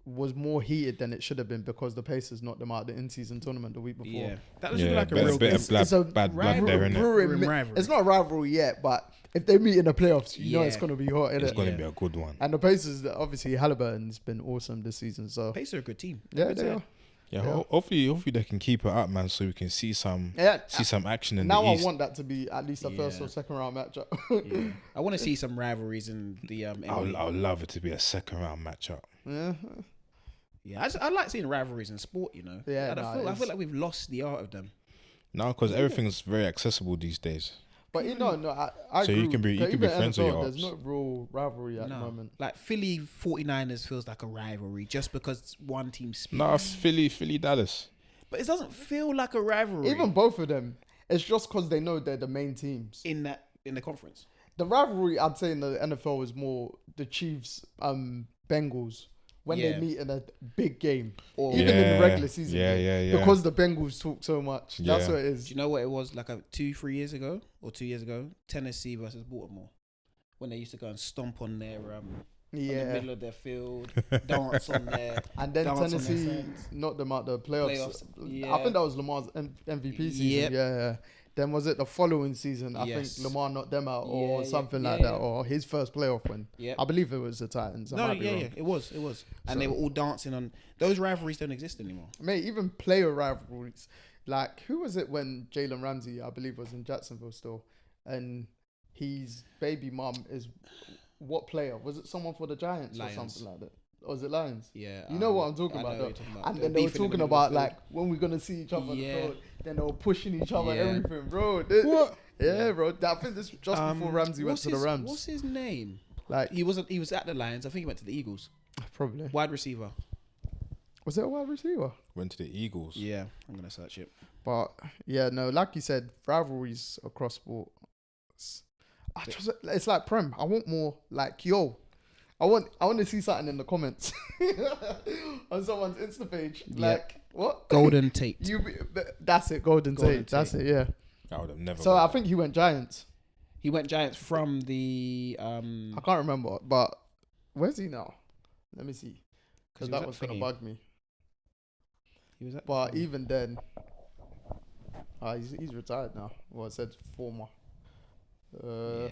was more heated than it should have been because the Pacers knocked them out of the in-season tournament the week before. Yeah, that was Yeah, like a bit real. of It's a bad blood there, innit? brewing rivalry. It's not a rivalry yet, but if they meet in the playoffs, you know Yeah. it's going to be hot, It's innit? going to Yeah. be a good one. And the Pacers, obviously, Halliburton's been awesome this season. So Pacers are a good team. yeah, Good they side. are. Yeah, Yeah. hopefully they can keep it up, man, so we can see some action in Now the I East. want that to be at least a first Yeah. or second round matchup. Yeah. I want to see some rivalries in the NBA. I would love it to be a second round matchup. Yeah, Yeah, I like seeing rivalries in sport. You know. Yeah, And no, I it's- feel like we've lost the art of them. No, because everything's very accessible these days. but you know, no, I So agree you can be- with- you can be even friends with NFL, your There's ops. no real rivalry at the No, moment. like Philly 49ers feels like a rivalry just because one team speaks. No, Philly, Dallas. But it doesn't feel like a rivalry. Even both of them, it's just because they know they're the main teams. in the conference. The rivalry I'd say in the NFL is more the Chiefs, Bengals, when they meet in a big game, Or even in the regular season. Yeah. Because the Bengals talk so much. That's Yeah. what it is. do you know what it was like 2-3 years ago or 2 years ago? Tennessee versus Baltimore, when they used to go and stomp on their on the middle of their field, dance on there, and then dance on their Tennessee sides. knocked them out the playoffs. Yeah. I think that was Lamar's MVP season. Yep. Yeah. Then was it the following season? I Yes. think Lamar knocked them out or Yeah, something yeah, like yeah, that, yeah. or his first playoff win. Yeah. I believe it was the Titans. I might be wrong. It was. And So- they were all dancing on those rivalries. Don't exist anymore. Mate, even player rivalries. Like, who was it when Jalen Ramsey, I believe, was in Jacksonville still, and his baby mum is what player? Was it someone for the Giants Lions. or something like that? Or was it Lions? Yeah, You know what I'm talking I know about, what though. you're talking about. And They then were they were beefing in the talking middle of about the like when we're gonna see each other on the Yeah. field. Then they were pushing each other Yeah. and everything, bro. What? Yeah, bro. I think this just before Ramsey went what's to the his- Rams. What's his name? Like, He was at the Lions. I think he went to the Eagles. probably. Wide receiver. Was it a wide receiver? Went to the Eagles. Yeah, I'm gonna search it. But yeah, no, like you said, rivalries across sport. It's like Prem. I want more. Like, yo, I want to see something in the comments on someone's Insta page. Like, what? Golden Tate. That's it. Golden Tate. That's it. Yeah. I would have never. So got I that. think he went Giants. He went Giants from the I can't remember, but where's he now? Let me see, because he that was was at gonna thingy. bug me. He was at. But even then, he's retired now. Well, it said former. yeah,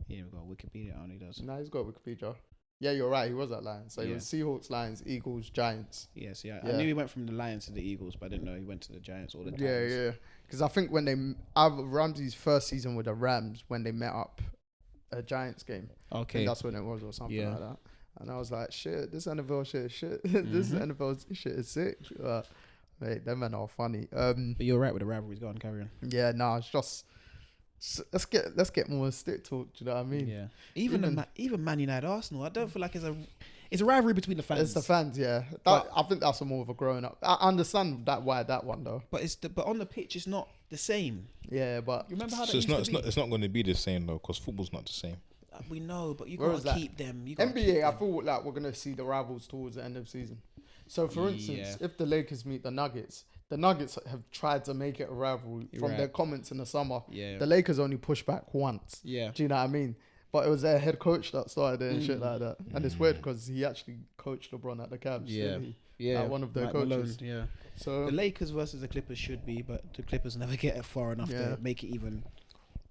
he even got Wikipedia on. He does. Nah, he's got Wikipedia. Yeah, you're right. He was at Lions. So he Yeah. was Seahawks, Lions, Eagles, Giants. Yes, I Yeah. knew he went from the Lions to the Eagles, but I didn't know he went to the Giants or the Titans. Yeah. Because I think when Ramsey's first season with the Rams, when they met up a Giants game, I Okay. think that's when it was or something Yeah. like that. And I was like, shit, this NFL shit is shit. This NFL shit is sick. Mate, them men are funny. But you're right with the rivalries. Go on, carry on. Yeah, nah, it's just let's get more stick talk. Do you know what I mean? Yeah. Even Man United Arsenal, I don't feel like it's a rivalry between the fans. It's the fans, yeah. I think that's more of a growing up. I understand why that one though. But on the pitch, it's not the same. Yeah, but You remember how that So used it's not going to be the same though, because football's not the same. We know, but you Whereas gotta that keep them. You gotta NBA, keep I them. feel like we're gonna see the rivals towards the end of the season. So, for instance, if the Lakers meet the Nuggets have tried to make it a rivalry from Right. their comments in the summer. Yeah. The Lakers only pushed back once. Yeah. Do you know what I mean? But it was their head coach that started it and shit like that. And it's weird because he actually coached LeBron at the Cavs. Yeah. didn't he? Yeah. Like one of their Mike coaches. Malone, yeah. So The Lakers versus the Clippers should be, but the Clippers never get it far enough Yeah. to make it even.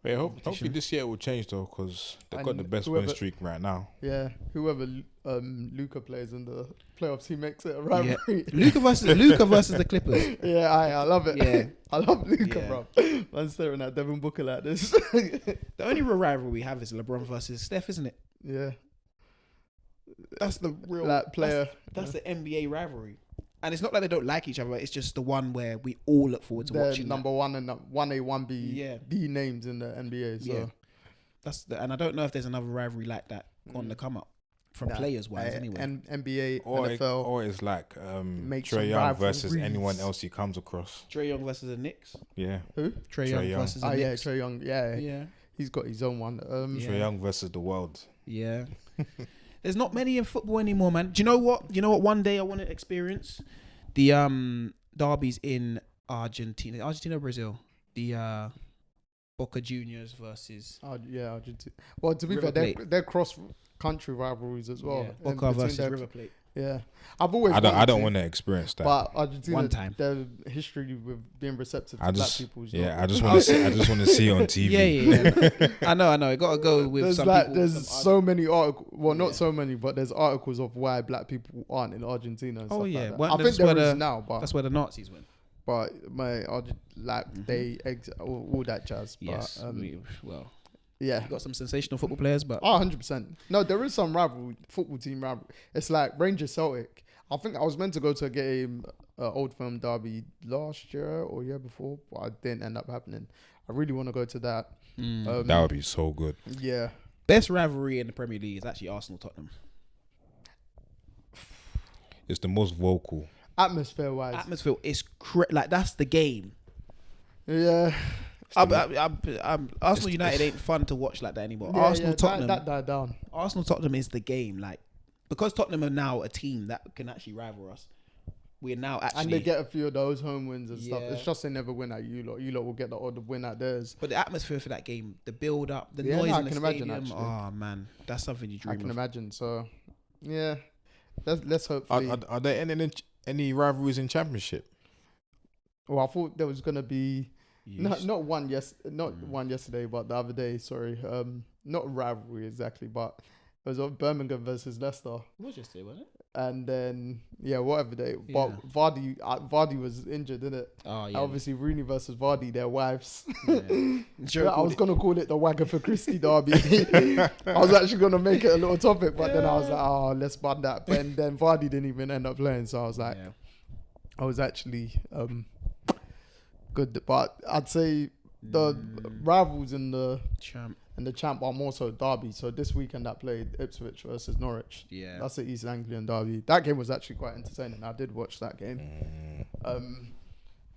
Wait, hopefully this year it will change though, because they've got And the best whoever- win streak right now. yeah, whoever Luca plays in the playoffs, he makes it a rivalry. Luka versus the Clippers. Yeah, I love it. Yeah. I love Luca, Yeah. bro. Man staring at Devin Booker like this. The only real rivalry we have is LeBron versus Steph, isn't it? Yeah, That's the real like player. That's the NBA rivalry. And it's not like they don't like each other. It's just the one where we all look forward to They're watching. number one and 1A, 1B, Yeah. the names in the NBA. So Yeah. And I don't know if there's another rivalry like that on the come up from Nah, players wise anyway. And NBA, Or NFL. it's like Make Trey some Young versus rivalries. anyone else he comes across. Trey Young versus the Knicks. Yeah. Who? Trey Young. Young versus the Oh yeah, Knicks. Trey Young. Yeah, Yeah. he's got his own one. Yeah. Trey Young versus the world. Yeah. There's not many in football anymore, man. Do you know what? One day I want to experience the derbies in Argentina, or Brazil. The Boca Juniors versus Yeah, Argentina. Well, to be River fair, Plate. they're cross-country riverries as well. yeah, in Boca between versus their- River Plate. Yeah, I've always. I wanted don't to, want to experience that. But Argentina, One time. their history with being receptive to I black just people. Is yeah, not- I just want to see. I just want to see it on TV. Yeah. I know. It got to go with There's some like people. there's so many articles. Well, Yeah. not so many, but there's articles of why black people aren't in Argentina. And Oh, stuff yeah. like that. Well, I think that's there where is the- now, but That's where the Nazis went. they all that jazz. Yes. But, Well, yeah. you got some sensational football players, but Oh, 100%. No, there is some football team rivalry. It's like Rangers Celtic. I think I was meant to go to a game, Old Firm derby last year or year before, but it didn't end up happening. I really want to go to that. That would be so good. Yeah. best rivalry in the Premier League is actually Arsenal Tottenham. It's the most vocal. Atmosphere wise. Atmosphere is like that's the game. Yeah. Arsenal United ain't fun to watch like that anymore. Yeah, Arsenal yeah, Tottenham. that died down. Arsenal Tottenham is the game. Like because Tottenham are now a team that can actually rival us. We're now actually, and they get a few of those home wins and stuff. Yeah. It's just they never win at you lot. You lot will get the odd win at theirs. but the atmosphere for that game, the build up, the Yeah, noise no, I in the can imagine, stadium. actually. Oh man, that's something you I dream can of. imagine. So, yeah, let's hopefully. Are there any rivalries in Championship? Well, I thought there was gonna be Yes. not one one yesterday, but the other day. Sorry, not rivalry exactly, but it was Birmingham versus Leicester, It was yesterday, wasn't it? and then whatever day. But Yeah. Vardy was injured, didn't it? Oh And yeah. obviously, Rooney versus Vardy, their wives. Yeah. Joe I called was it- gonna call it the Wagger for Christie derby. I was actually gonna make it a little topic, but then I was like, oh, let's ban that. But then Vardy didn't even end up playing, so I was like, yeah. I was actually good. But I'd say the rivals in the champ are more so derby. So this weekend I played Ipswich versus Norwich. Yeah. That's the East Anglian derby. That game was actually quite entertaining. I did watch that game.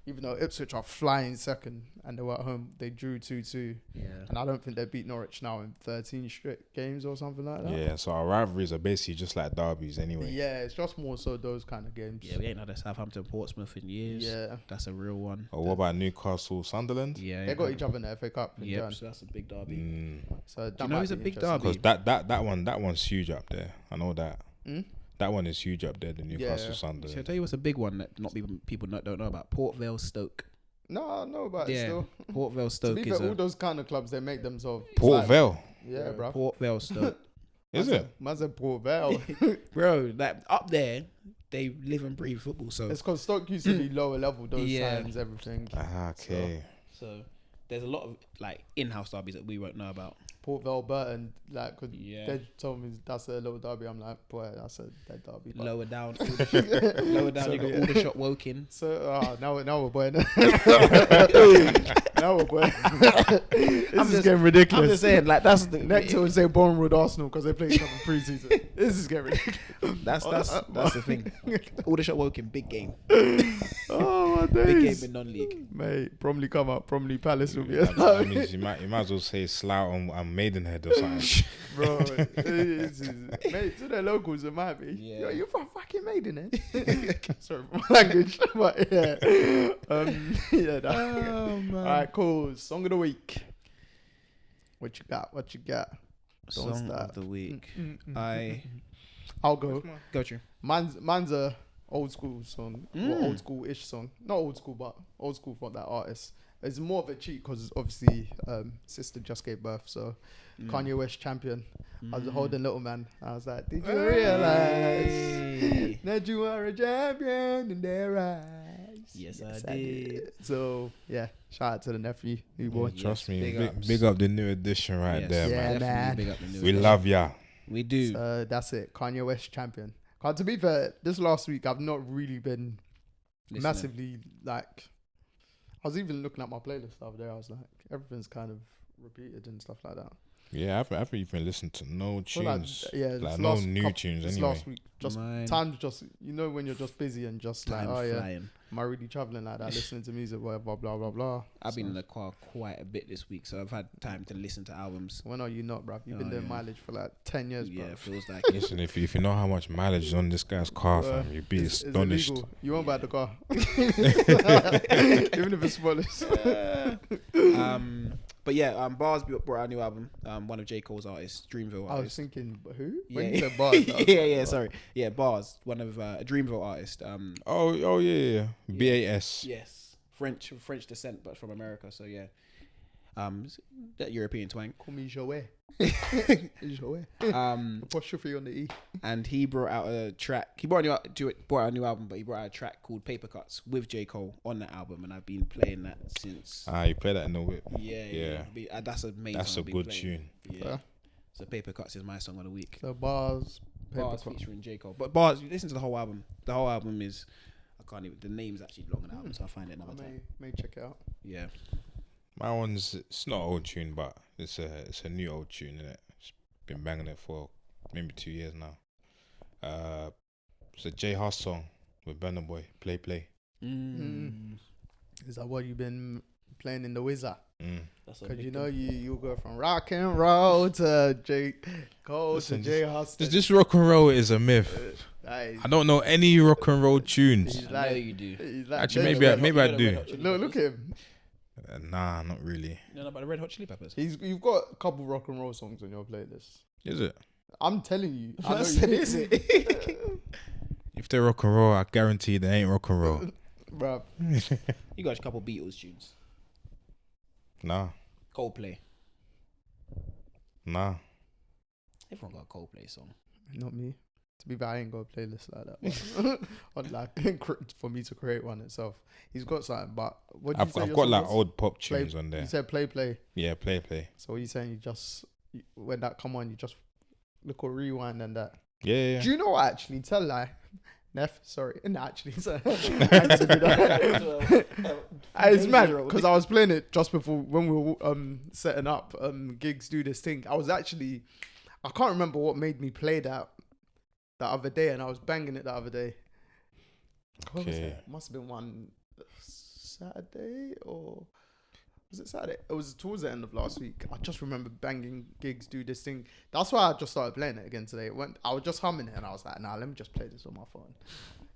Even though Ipswich are flying second and they were at home, they drew 2-2. Yeah. And I don't think they beat Norwich now in 13 straight games or something like that. Yeah, so our rivalries are basically just like derbies anyway. Yeah, it's just more so those kind of games. Yeah, we ain't had a Southampton Portsmouth in years. Yeah. That's a real one. Or what about Newcastle Sunderland? Yeah. They got each other in the FA Cup in Yep, Jan. so that's a big derby. So that Do you know might who's a be big interesting. derby? Because that one's huge up there. I know that. Hmm? That one is huge up there, the Newcastle Yeah. So I'll Sunderland. tell you what's a big one that not people don't know about. Port Vale Stoke. No, I know about it Yeah. still. Port Vale To Stoke be is fair, all those kind of clubs, they make themselves... Port Vale. Yeah, bro. Port Vale Stoke. Is it? Man said Port Vale. Bro, like up there, they live and breathe football. So It's because Stoke used to be lower level, those Yeah. signs, everything. Ah, okay. so there's a lot of like in-house derbies that we won't know about. Port Vale, Burton, like, cause Yeah. they told me that's a little derby. I'm like, boy, that's a dead derby. But Lower down, lower down, you got yeah. Aldershot Woking. So now we're boy. Now we're boy. This is getting I'm ridiculous. just saying, like that's the Next to say Bournemouth Arsenal because they played each other pre-season. This is getting ridiculous. That's the thing. Aldershot Woking, big game, Oh my big game days. in non-league. Mate, Bromley come up. Bromley Palace will be a That means you might as well say Slough and Maidenhead or something. bro. Mate, to the locals it might be. Yeah. Yo, you're from fucking Maidenhead. Sorry for my language, but yeah. Yeah. That. Oh man. All right, cool. Song of the week. What you got? What you got? Don't Song start. of the week. I'll go. Go through. Mine's a old school song, or Mm. old school-ish song. Not old school, but old school for that artist. It's more of a cheat because obviously sister just gave birth, so Kanye West champion. I was holding little man. I was like, did you realize that you are a champion in their eyes? Yes, I did. So yeah, shout out to the nephew, new boy. Yeah. Trust me, big big, ups. big up the new edition right Yes, there, Yeah, man. definitely man. big up the new We edition. love ya. We do. So that's it. Kanye West champion. 'Cause to be fair, this last week I've not really been Listening. massively like. I was even looking at my playlist the other day. I was like, everything's kind of repeated and stuff like that. Yeah, I haven't even listened to no So, like, tunes. yeah, Like this no last new couple- tunes this anyway. last week, just Mine. time's just when you're just busy and just Time like, oh yeah, flying. am I really traveling like that, listening to music, whatever, blah blah blah. I've been So, in the car quite a bit this week, so I've had time to listen to albums. when are you not, bruv? You've been Oh, doing yeah. mileage for like 10 years, Yeah, bruv. it feels like it. Listen, if you know how much mileage is on this guy's car, fam, you'd be It's astonished. illegal. You won't buy the car, even if it's spoilers. But yeah, Bars brought out a new album. One of J. Cole's artists, Dreamville I was artist. thinking, who? Yeah, When you said bars, I was like, sorry. Yeah, Bars, one of a Dreamville artist. Oh yeah. BAS. Yes, French descent, but from America. So yeah, that European twang. Call me Joey. Joey. Apostrophe on the E. And he brought out a track. He brought out a new album, but he brought out a track called Paper Cuts with J. Cole on that album, and I've been playing that since. You play that in the whip. Yeah. That's a main. That's song a I've been good playing. tune. Yeah. So Paper Cuts is my song of the week. So bars, Bars paper featuring J. Cole. But Bars, you listen to the whole album. The whole album is, I can't even, the name's actually long on the album, so I'll find it another I time. may check it out. Yeah. My one's it's not old tune, but it's a new old tune, innit? It's been banging it for maybe 2 years now. It's a J Huss song with Burna Boy. Play. Is that what you've been playing in the Wizard. That's a Because big you know thing. you go from rock and roll to J Cole Listen, to J Huston. This rock and roll is a myth. I don't know any rock and roll tunes. He's I know you do. he's like Actually, Deji. maybe I do. Look at him. Nah, not really. You know about the Red Hot Chili Peppers? You've got a couple rock and roll songs on your playlist. Is it? I'm telling you. I know I said, you is it? If they're rock and roll, I guarantee they ain't rock and roll. Bruh. You got a couple Beatles tunes. Nah, Coldplay. nah. Everyone got a Coldplay song. Not me. To be fair, I ain't got a playlist like that. But like, for me to create one itself. He's got something, but what did you say I've your got song like was? old pop Play- tunes on there. You said play. Yeah, play. So what you saying? When that come on, you just look or rewind and that. Yeah. Do you know what? Actually, tell lie. Neff, sorry. No, actually, sorry. It's mad because I was playing it just before when we were setting up gigs. Do this thing. I can't remember what made me play that other day, and I was banging it the other day. What was Okay. it? Must have been one Saturday or was it Saturday? It was towards the end of last week. I just remember banging gigs. Do this thing. That's why I just started playing it again today. I was just humming it, and I was like, nah, let me just play this on my phone.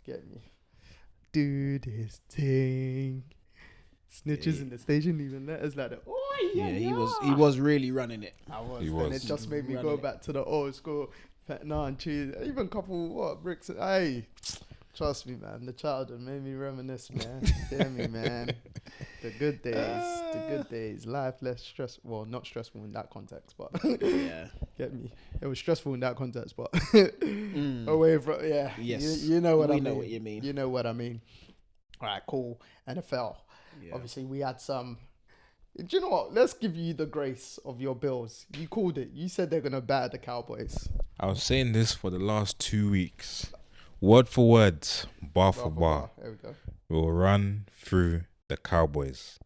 Get me? Do this thing. Snitches in the station leaving letters like that. Oh Yeah, he was really running it. I was. He And was. it just made me Running go it. back to the old school. Nah, and cheese. Even a couple bricks. Hey, trust me, man. The childhood made me reminisce, man. Hear me, man. The good days. Life less stressful. Well, not stressful in that context, but Yeah. get me. It was stressful in that context, but away from Yes. You know what I We mean. know what you mean. You know what I mean. All right, cool. NFL. Yeah. Obviously, we had some. Do you know what? Let's give you the grace of your Bills. You called it. You said they're gonna batter the Cowboys. I was saying this for the last 2 weeks. Word for word, bar for bar. There we go. We'll run through the Cowboys.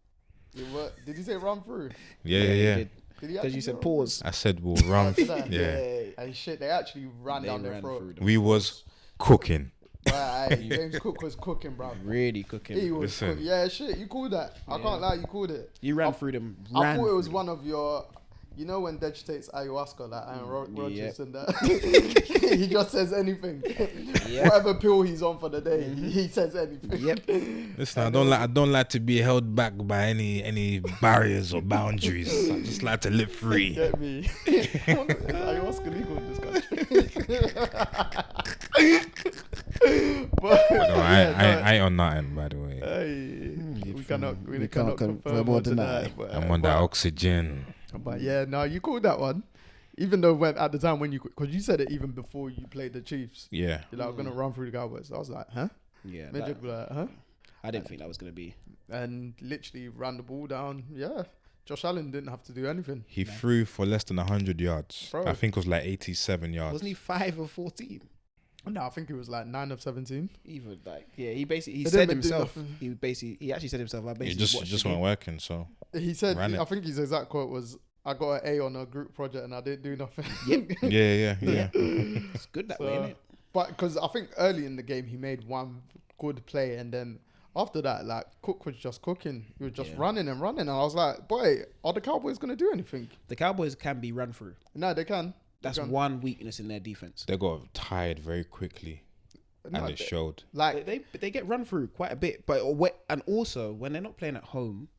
Did he say run through? Yeah. Did he Because actually you said run pause. I said we'll run. Did I? Yeah. And shit, they actually ran down their throat. We was cooking. Right, James Cook was cooking, bro. Really cooking. He was Listen. cooking. Yeah, shit, you called that. I can't lie, you called it. You ran through them. I thought it was one of your. You know when Deji takes ayahuasca, like Aaron Rodgers Yep. and that, he just says anything. Whatever pill he's on for the day, he says anything. Yep. Listen, I don't like to be held back by any barriers or boundaries. I just like to live free. Get me? Ayahuasca legal in this country. But, No, I ain't on nothing, by the way. we cannot can't confirm or deny. I'm on that oxygen. But yeah, no, you called that one. Even though at the time when because you said it even before you played the Chiefs. Yeah. You're like, I'm gonna run through the Cowboys. I was like, huh? Yeah. Magic was like, huh? I didn't think that was going to be. And literally ran the ball down. Yeah. Josh Allen didn't have to do anything. He threw for less than 100 yards. Bro. I think it was like 87 yards. Wasn't he 5 of 14? No, I think it was like 9 of 17. Even like, yeah, he basically, he It said didn't do himself, nothing. he actually said himself, I It basically just watched just the weren't game. working, so He said, Ran it. I think his exact quote was, I got an A on a group project and I didn't do nothing. Yep. yeah. It's good that way, So, isn't it? But because I think early in the game he made one good play, and then after that, like Cook was just cooking. He was just Yeah. running and running, and I was like, "Boy, are the Cowboys gonna do anything?" The Cowboys can be run through. No, they can. That's can. one weakness in their defense. they got tired very quickly, No, and it showed. like They get run through quite a bit, and also when they're not playing at home,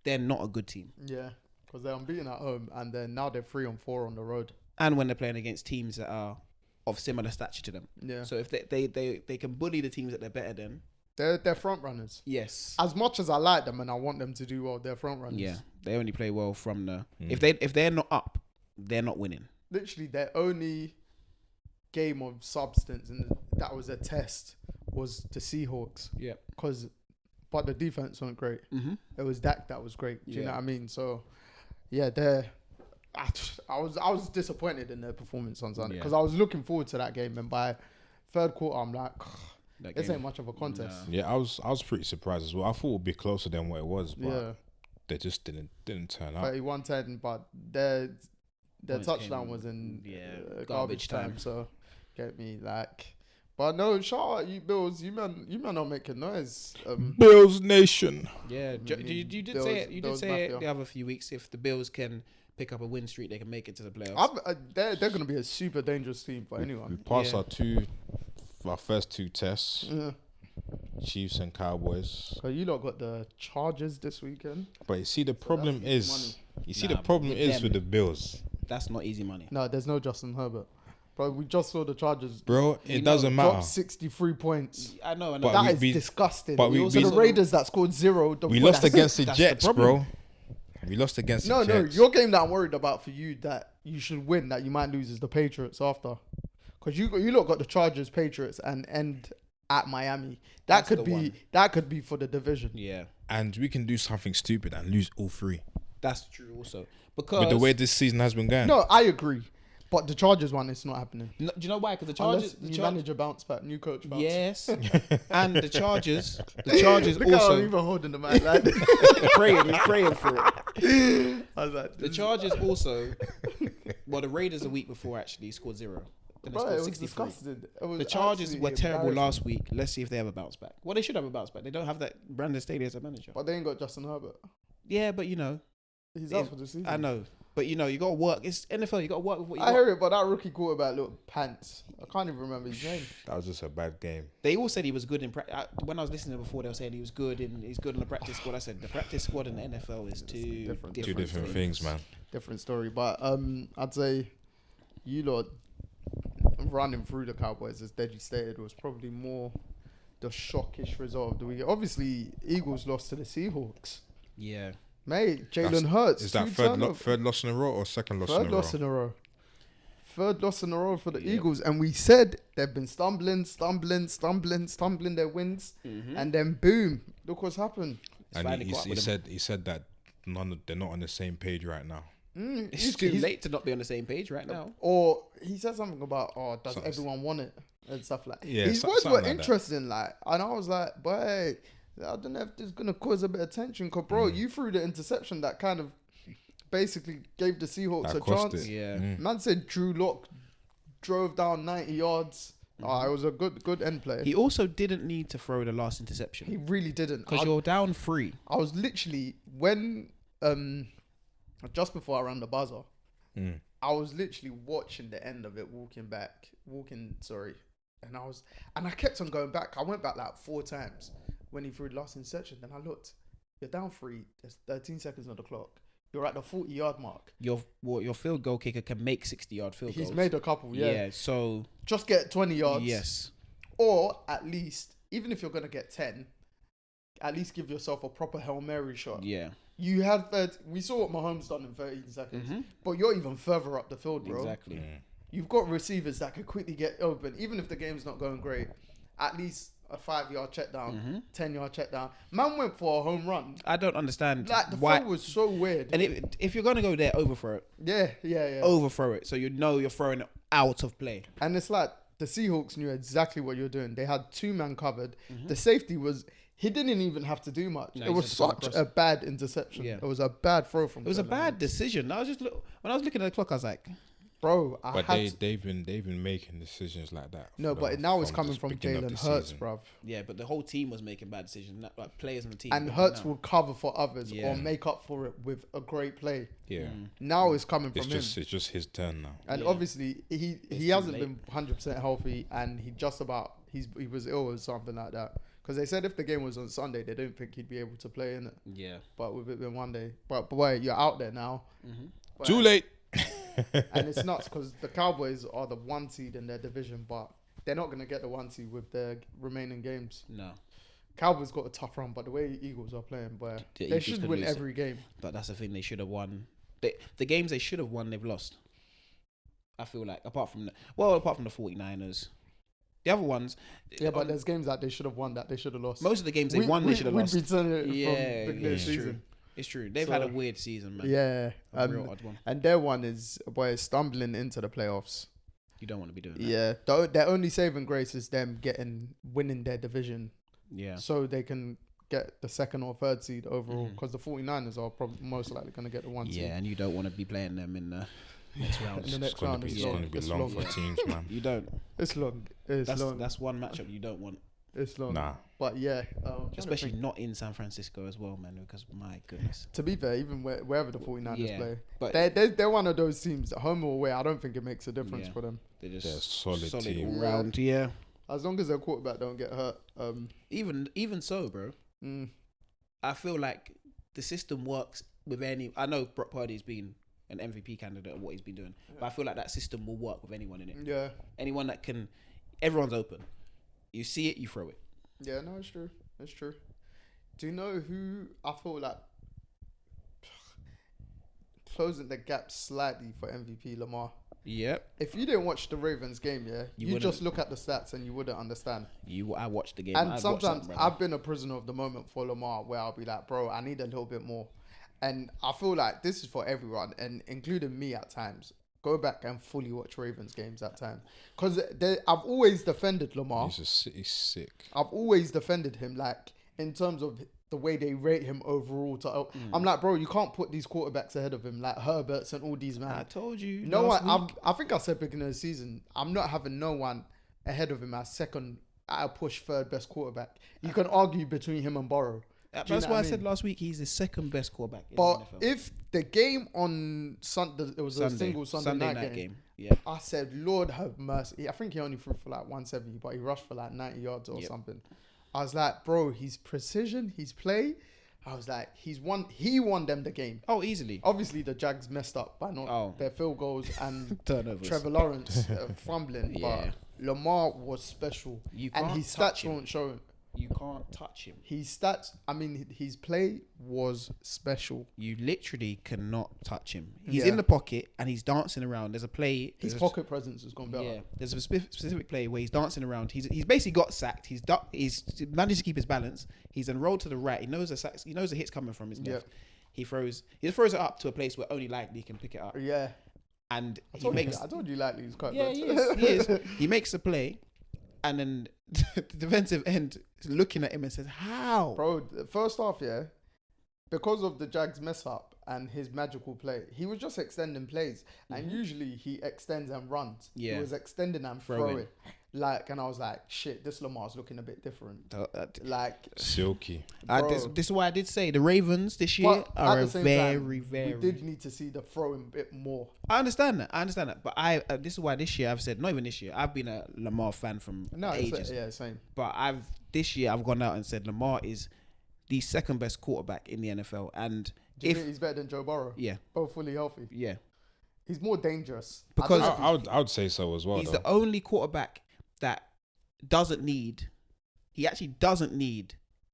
they're not a good team. yeah, because they're unbeaten at home, and then now they're 3-4 on the road. And when they're playing against teams that are of similar stature to them, Yeah, so if they can bully the teams that they're better than, they're front runners. yes, As much as I like them and I want them to do well, they're front runners. yeah, they only play well from the if they're not up, they're not winning. Literally, their only game of substance, and that was a test, was the Seahawks. Yeah. But the defense wasn't great. Mm-hmm. It was Dak that was great. Do you know Yeah. what I mean? So, yeah, I was disappointed in their performance on Sunday because I was looking forward to that game, and by third quarter, I'm like, this ain't much of a contest. Yeah, I was pretty surprised as well. I thought it would be closer than what it was, but Yeah, they just didn't turn up. 31-10, but their Points touchdown came- was in yeah, garbage time. time. So, get me like. But no, shout out you Bills. You man are making noise. Bills Nation. Yeah, you did Bills- say it. You did Bills say it Mafia. the other few weeks. If the Bills can pick up a win streak, they can make it to the playoffs. They're going to be a super dangerous team for We anyone. passed Yeah. our first two tests. Yeah. Chiefs and Cowboys. So you lot got the Chargers this weekend. But you see, the problem that's is, money. you see, Nah, the problem with is them. with the Bills, That's not easy money. No, there's no Justin Herbert. But we just saw the Chargers bro. You It know, doesn't drop matter. 63 points. I know. I know. But That we is beat- disgusting. but we Also, beat- the Raiders that scored 0. We lost against the That's the Jets, problem. bro. We lost against No, the no. Jets. Your game that I'm worried about for you that you should win, that you might lose, is the Patriots after. Because you lot got the Chargers, Patriots, and end at Miami. That's the one. That could be for the division. Yeah, And we can do something stupid and lose all three. that's true. Also, because With the way this season has been going. No, I agree. But the Chargers one, it's not happening. No, do you know why? Because the Unless Chargers, new manager bounce back, new coach bounce. yes, and the Chargers Look how I'm also even holding the man like praying for it. I was like, The Chargers also, well, the Raiders a week before actually scored 0. Then they bro, it scored was 63. disgusting. It was The Chargers absolutely were terrible embarrassing. last week. Let's see if they have a bounce back. Well, they should have a bounce back. They don't have that Brandon Staley as a manager. But they ain't got Justin Herbert. Yeah, but you know, He's Yeah, out for the season. I know. But you know, you got to work. It's NFL. You got to work with what you I got. hear it, but that rookie quarterback looked pants. I can't even remember his name. That was just a bad game. They all said he was good in practice. When I was listening before, they were saying he was good and he's good in the practice squad. I said the practice squad in the NFL is two different. Two different things, man. Different story. But I'd say you lot running through the Cowboys, as Deji stated, was probably more the shockish result of the week. Obviously, Eagles lost to the Seahawks. Yeah. Mate, That's- Jalen Hurts. Is that third loss in a row or second loss in a Third row? loss in a row. Third loss in a row for the Yeah. Eagles. And we said they've been stumbling their wins. And then boom, look what's happened. And finally caught up with them. he said that they're not on the same page right now. It's too late to not be on the same page right now. Or he said something about, does Something- everyone want it? And stuff like that. Yeah, His words something were like that. interesting, like, and I was like, boy, I don't know if this is going to cause a bit of tension. Because, bro, you threw the interception that kind of basically gave the Seahawks That a cost chance. it. Yeah. Man said Drew Lock drove down 90 yards. It was a good end play. He also didn't need to throw the last He interception really didn't. because you're down 3. I was literally, when, just before I ran the buzzer, I was literally watching the end of it, and I kept on going back. I went back like 4 times when he threw the last interception. Then I looked, you're down 3, there's 13 seconds on the clock. You're at the 40-yard mark. Your field goal kicker can make 60-yard field goals. He's made a couple, yeah. So Just get 20 yards. yes, Or at least, even if you're going to get 10, at least give yourself a proper Hail Mary shot. yeah, You had we saw what Mahomes done in 13 seconds, but you're even further up the field, bro. exactly. You've got receivers that can quickly get open, even if the game's not going great. At least a 5-yard check down, 10-yard check down. Man went for a home run. I don't understand Like the why. throw was so weird. And if you're gonna go there, overthrow it. Yeah. Overthrow it, so you know you're throwing it out of play. And it's like the Seahawks knew exactly what you're doing. They had 2 man covered. The safety he didn't even have to do much. No, It he was just had to such cross a bad interception. Yeah. It was a bad throw from. It was a Jalen bad Hurts. decision. When I was looking at the clock, I was like, Bro, But they've been making decisions like that. No, for but now it's the coming from beginning of Jalen the Hurts, season. bruv. yeah, but the whole team was making bad decisions, like players on the team. And but Hurts no. will cover for others Yeah. or make up for it with a great play. Yeah, Now it's coming from it's him. just his turn now. And Yeah. obviously he too hasn't late. been 100% healthy, and he was ill or something like that. Because they said if the game was on Sunday, they don't think he'd be able to play in it. Yeah. But with it being one day, but boy, you're out there now. Boy, Too late. And it's nuts because the Cowboys are the 1 seed in their division, but they're not gonna get the 1 seed with their remaining games. No, Cowboys got a tough run, but the way Eagles are playing, boy, The they Eagles should could win lose it. every game. but that's the thing. They should have won. The games they should have won, they've lost. I feel like apart from the 49ers, the other ones. Yeah, but there's games that they should have won that they should have lost. most of the games they won, they should have lost. We'd be turning it Yeah, from the it's season. true. It's true. They've So, had a weird season, man. Yeah, A real odd one. and their one is stumbling into the playoffs. You don't want to be doing that. Yeah, their only saving grace is them winning their division, Yeah. so they can get the 2nd or 3rd seed overall. Because the 49ers are probably most likely going to get the 1 seed. Yeah, and you don't want to be playing them in the next round. In the next round, It's it's going long. to be It's long long. for teams, man. You don't. It's long. It's long. That's one matchup you don't want, It's long. Nah. But yeah, especially not in San Francisco as well, man. Because my goodness. to be fair, even wherever the 49ers play, but they're one of those teams, home or away. I don't think it makes a difference for them. they're They're a just solid team. all round. Yeah. As long as their quarterback don't get hurt. Even so, bro. I feel like the system works with any. I know Brock Purdy's been an MVP candidate of what he's been doing, but I feel like that system will work with anyone in it. Yeah. Anyone that can. Everyone's open. You see it, you throw it. Yeah, no, it's true. It's true. Do you know who I feel like closing the gap slightly for MVP? Lamar. Yep. If you didn't watch the Ravens game, you wouldn't. just look at the stats and you wouldn't understand. I watched the game. And sometimes I've been a prisoner of the moment for Lamar, where I'll be like, bro, I need a little bit more. And I feel like this is for everyone, and including me at times. Go back and fully watch Ravens games at times, because I've always defended Lamar. He's sick. I've always defended him, like in terms of the way they rate him overall. I'm like, bro, you can't put these quarterbacks ahead of him, like Herbert's and all these man. I told you. No one. I think I said beginning of the season, I'm not having no one ahead of him as second at a push third best quarterback. You can argue between him and Burrow. That's why I said last week he's the second best quarterback in But the NFL. if the game on Sunday, it was a single Sunday night game. Yeah. I said, Lord have mercy. I think he only threw for like 170, but he rushed for like 90 yards or something. I was like, bro, his precision, his play. I was like, he won them the game. Oh, easily. Obviously, the Jags messed up by not their field goals and turnovers. Trevor Lawrence fumbling. Yeah. But Lamar was special. And his stats weren't showing. You can't touch him. His stats, his play was special. You literally cannot touch him. He's in the pocket and he's dancing around. There's a play. His pocket presence has gone better. Yeah, there's a specific play where he's dancing around. He's basically got sacked. He's managed to keep his balance. He's enrolled to the right. He knows the hit's coming from his left. He just throws it up to a place where only Likely can pick it up. Yeah. And I told you Likely was quite good. He is. He makes the play, and then the defensive end is looking at him and says, "How?" Bro, the first half, because of the Jags mess up and his magical play, he was just extending plays. And usually he extends and runs. Yeah. He was extending and throwing. And I was like, shit, this Lamar's looking a bit different. Silky. This is why I did say the Ravens this year are a very. We did need to see the throwing bit more. I understand that. But this is why this year I've said, not even this year, I've been a Lamar fan from ages. Same. But this year I've gone out and said Lamar is the second best quarterback in the NFL. And do you think he's better than Joe Burrow? Yeah. Both fully healthy? Yeah. He's more dangerous. Because I would say so as well. He's the only quarterback that doesn't need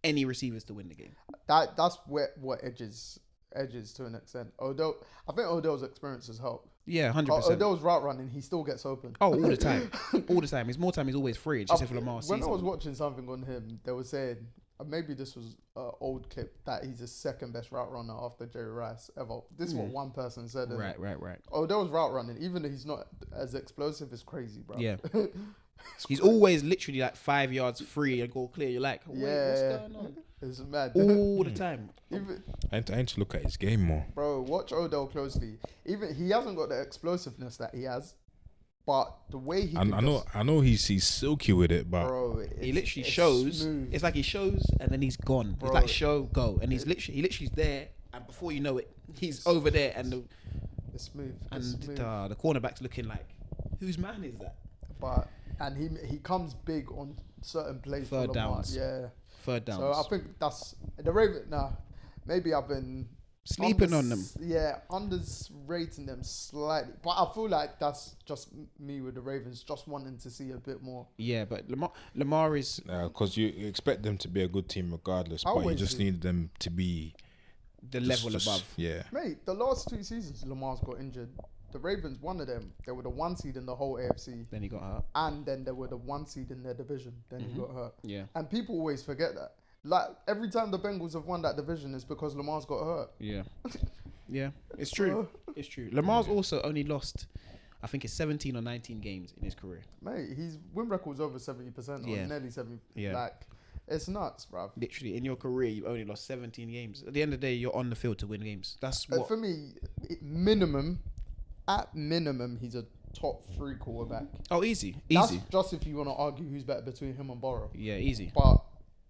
any receivers to win the game. That's what edges to an extent. Although I think Odell's experiences help. Yeah, 100%. Odell's route running, he still gets open. Oh, all the time. All the time. He's always free. It's just if Lamar sees when I was watching something on him, they were saying, maybe this was an old clip, that he's the second best route runner after Jerry Rice ever. This is what one person said. Right. Odell's route running, even though he's not as explosive, is crazy, bro. Yeah. He's always literally like 5 yards free and goal clear. You're like, wait, what's going on? It's mad. All the time. I need to look at his game more. Bro, watch Odell closely. Even he hasn't got the explosiveness that he has, but the way he I know he's silky with it, but bro, he literally shows. Smooth. It's like he shows and then he's gone. Bro, it's like show, go. And he's literally's there, and before you know it, he's over there, and it's smooth. The cornerback's looking like, whose man is that? And he comes big on certain plays. Third downs. Yeah. Third downs. So I think that's the Ravens. Maybe I've been sleeping on them. Yeah, underrating them slightly. But I feel like that's just me with the Ravens, just wanting to see a bit more. Yeah, but Lamar is because you expect them to be a good team regardless, but you just need them to be the level above. Yeah, mate. The last 2 seasons, Lamar's got injured. The Ravens, one of them, they were the 1 seed in the whole AFC. Then he got hurt. And then they were the 1 seed in their division. Then he got hurt. Yeah. And people always forget that. Like, every time the Bengals have won that division is because Lamar's got hurt. Yeah. Yeah, it's true. It's true. Lamar's also only lost, I think it's 17 or 19 games in his career. Mate, his win record's over 70% or nearly 70%. Yeah. Like, it's nuts, bruv. Literally, in your career, you've only lost 17 games. At the end of the day, you're on the field to win games. That's what... For me, minimum at minimum, he's a top 3 quarterback. Oh, easy. That's just if you want to argue who's better between him and Burrow. Yeah, easy. But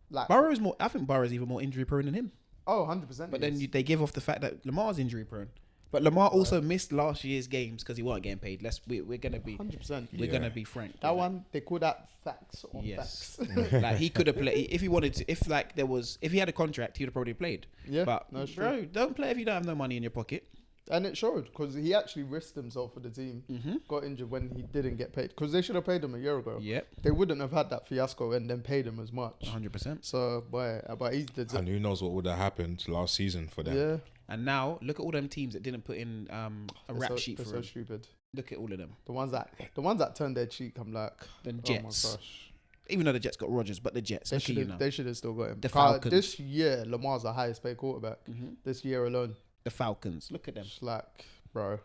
like Burrow is more. I think Burrow is even more injury prone than him. 100%. But then they give off the fact that Lamar's injury prone. But Lamar also missed last year's games because he wasn't getting paid. We're gonna be 100%. We're gonna be frank. That one they call that facts on Yes. facts. Like he could have played if he wanted to. If he had a contract, he would have probably played. Yeah, But that's bro, true. don't play if you don't have no money in your pocket. And it showed because he actually risked himself for the team. Got injured when he didn't get paid because they should have paid him a year ago. Yep. They wouldn't have had that fiasco and then paid him as much. 100%. So, but he did. And who knows what would have happened last season for them? Yeah, And now look at all them teams that didn't put in a rap sheet they're for so him. stupid. Look at all of them. The ones that turned their cheek, I'm like, The oh my Jets. gosh. Even though the Jets got Rodgers, but the Jets. Look at you now. They should have still got him. The Falcons. This year, Lamar's the highest paid quarterback. This year alone. The Falcons. Look at them. Just like, bro.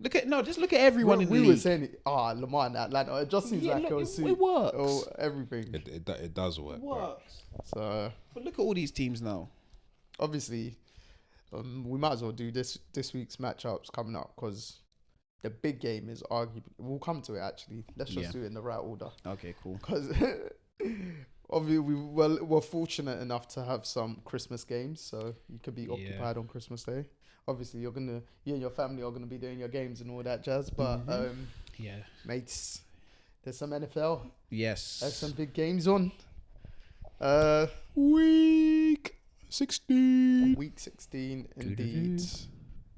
Just look at everyone in the we league. were saying, Lamar in Atlanta. It just seems like look, it'll it suit works. everything. It does work. It bro. works. So But look at all these teams now. obviously, we might as well do this week's matchups coming up because the big game is arguably. We'll come to it actually. Let's just do it in the right order. Okay, cool. Because obviously we're fortunate enough to have some Christmas games, so you could be occupied on Christmas Day. Obviously, you and your family are gonna be doing your games and all that jazz. But mates, there's some NFL. Yes. There's some big games on. Week 16. Week 16, indeed. Is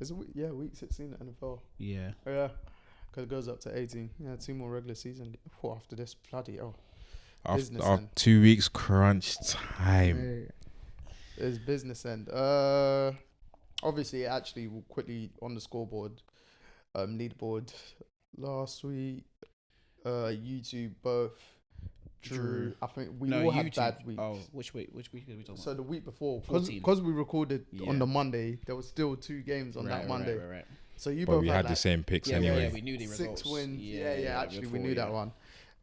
it week 16 NFL. Yeah. Yeah, because it goes up to 18. Yeah, 2 more regular season. After this, bloody hell. Business After end. 2 weeks crunch time. It's business end. Obviously, actually, we'll quickly on the scoreboard, leaderboard. Last week, you two both drew. I think we all had bad weeks. Oh, which week are we talking about? So the week before, 14. because we recorded on the Monday, there was still 2 games on that Monday. Right. So you But both we had the same picks anyway. Yeah, we knew the results. 6 wins. Yeah. Actually, we before, knew that one.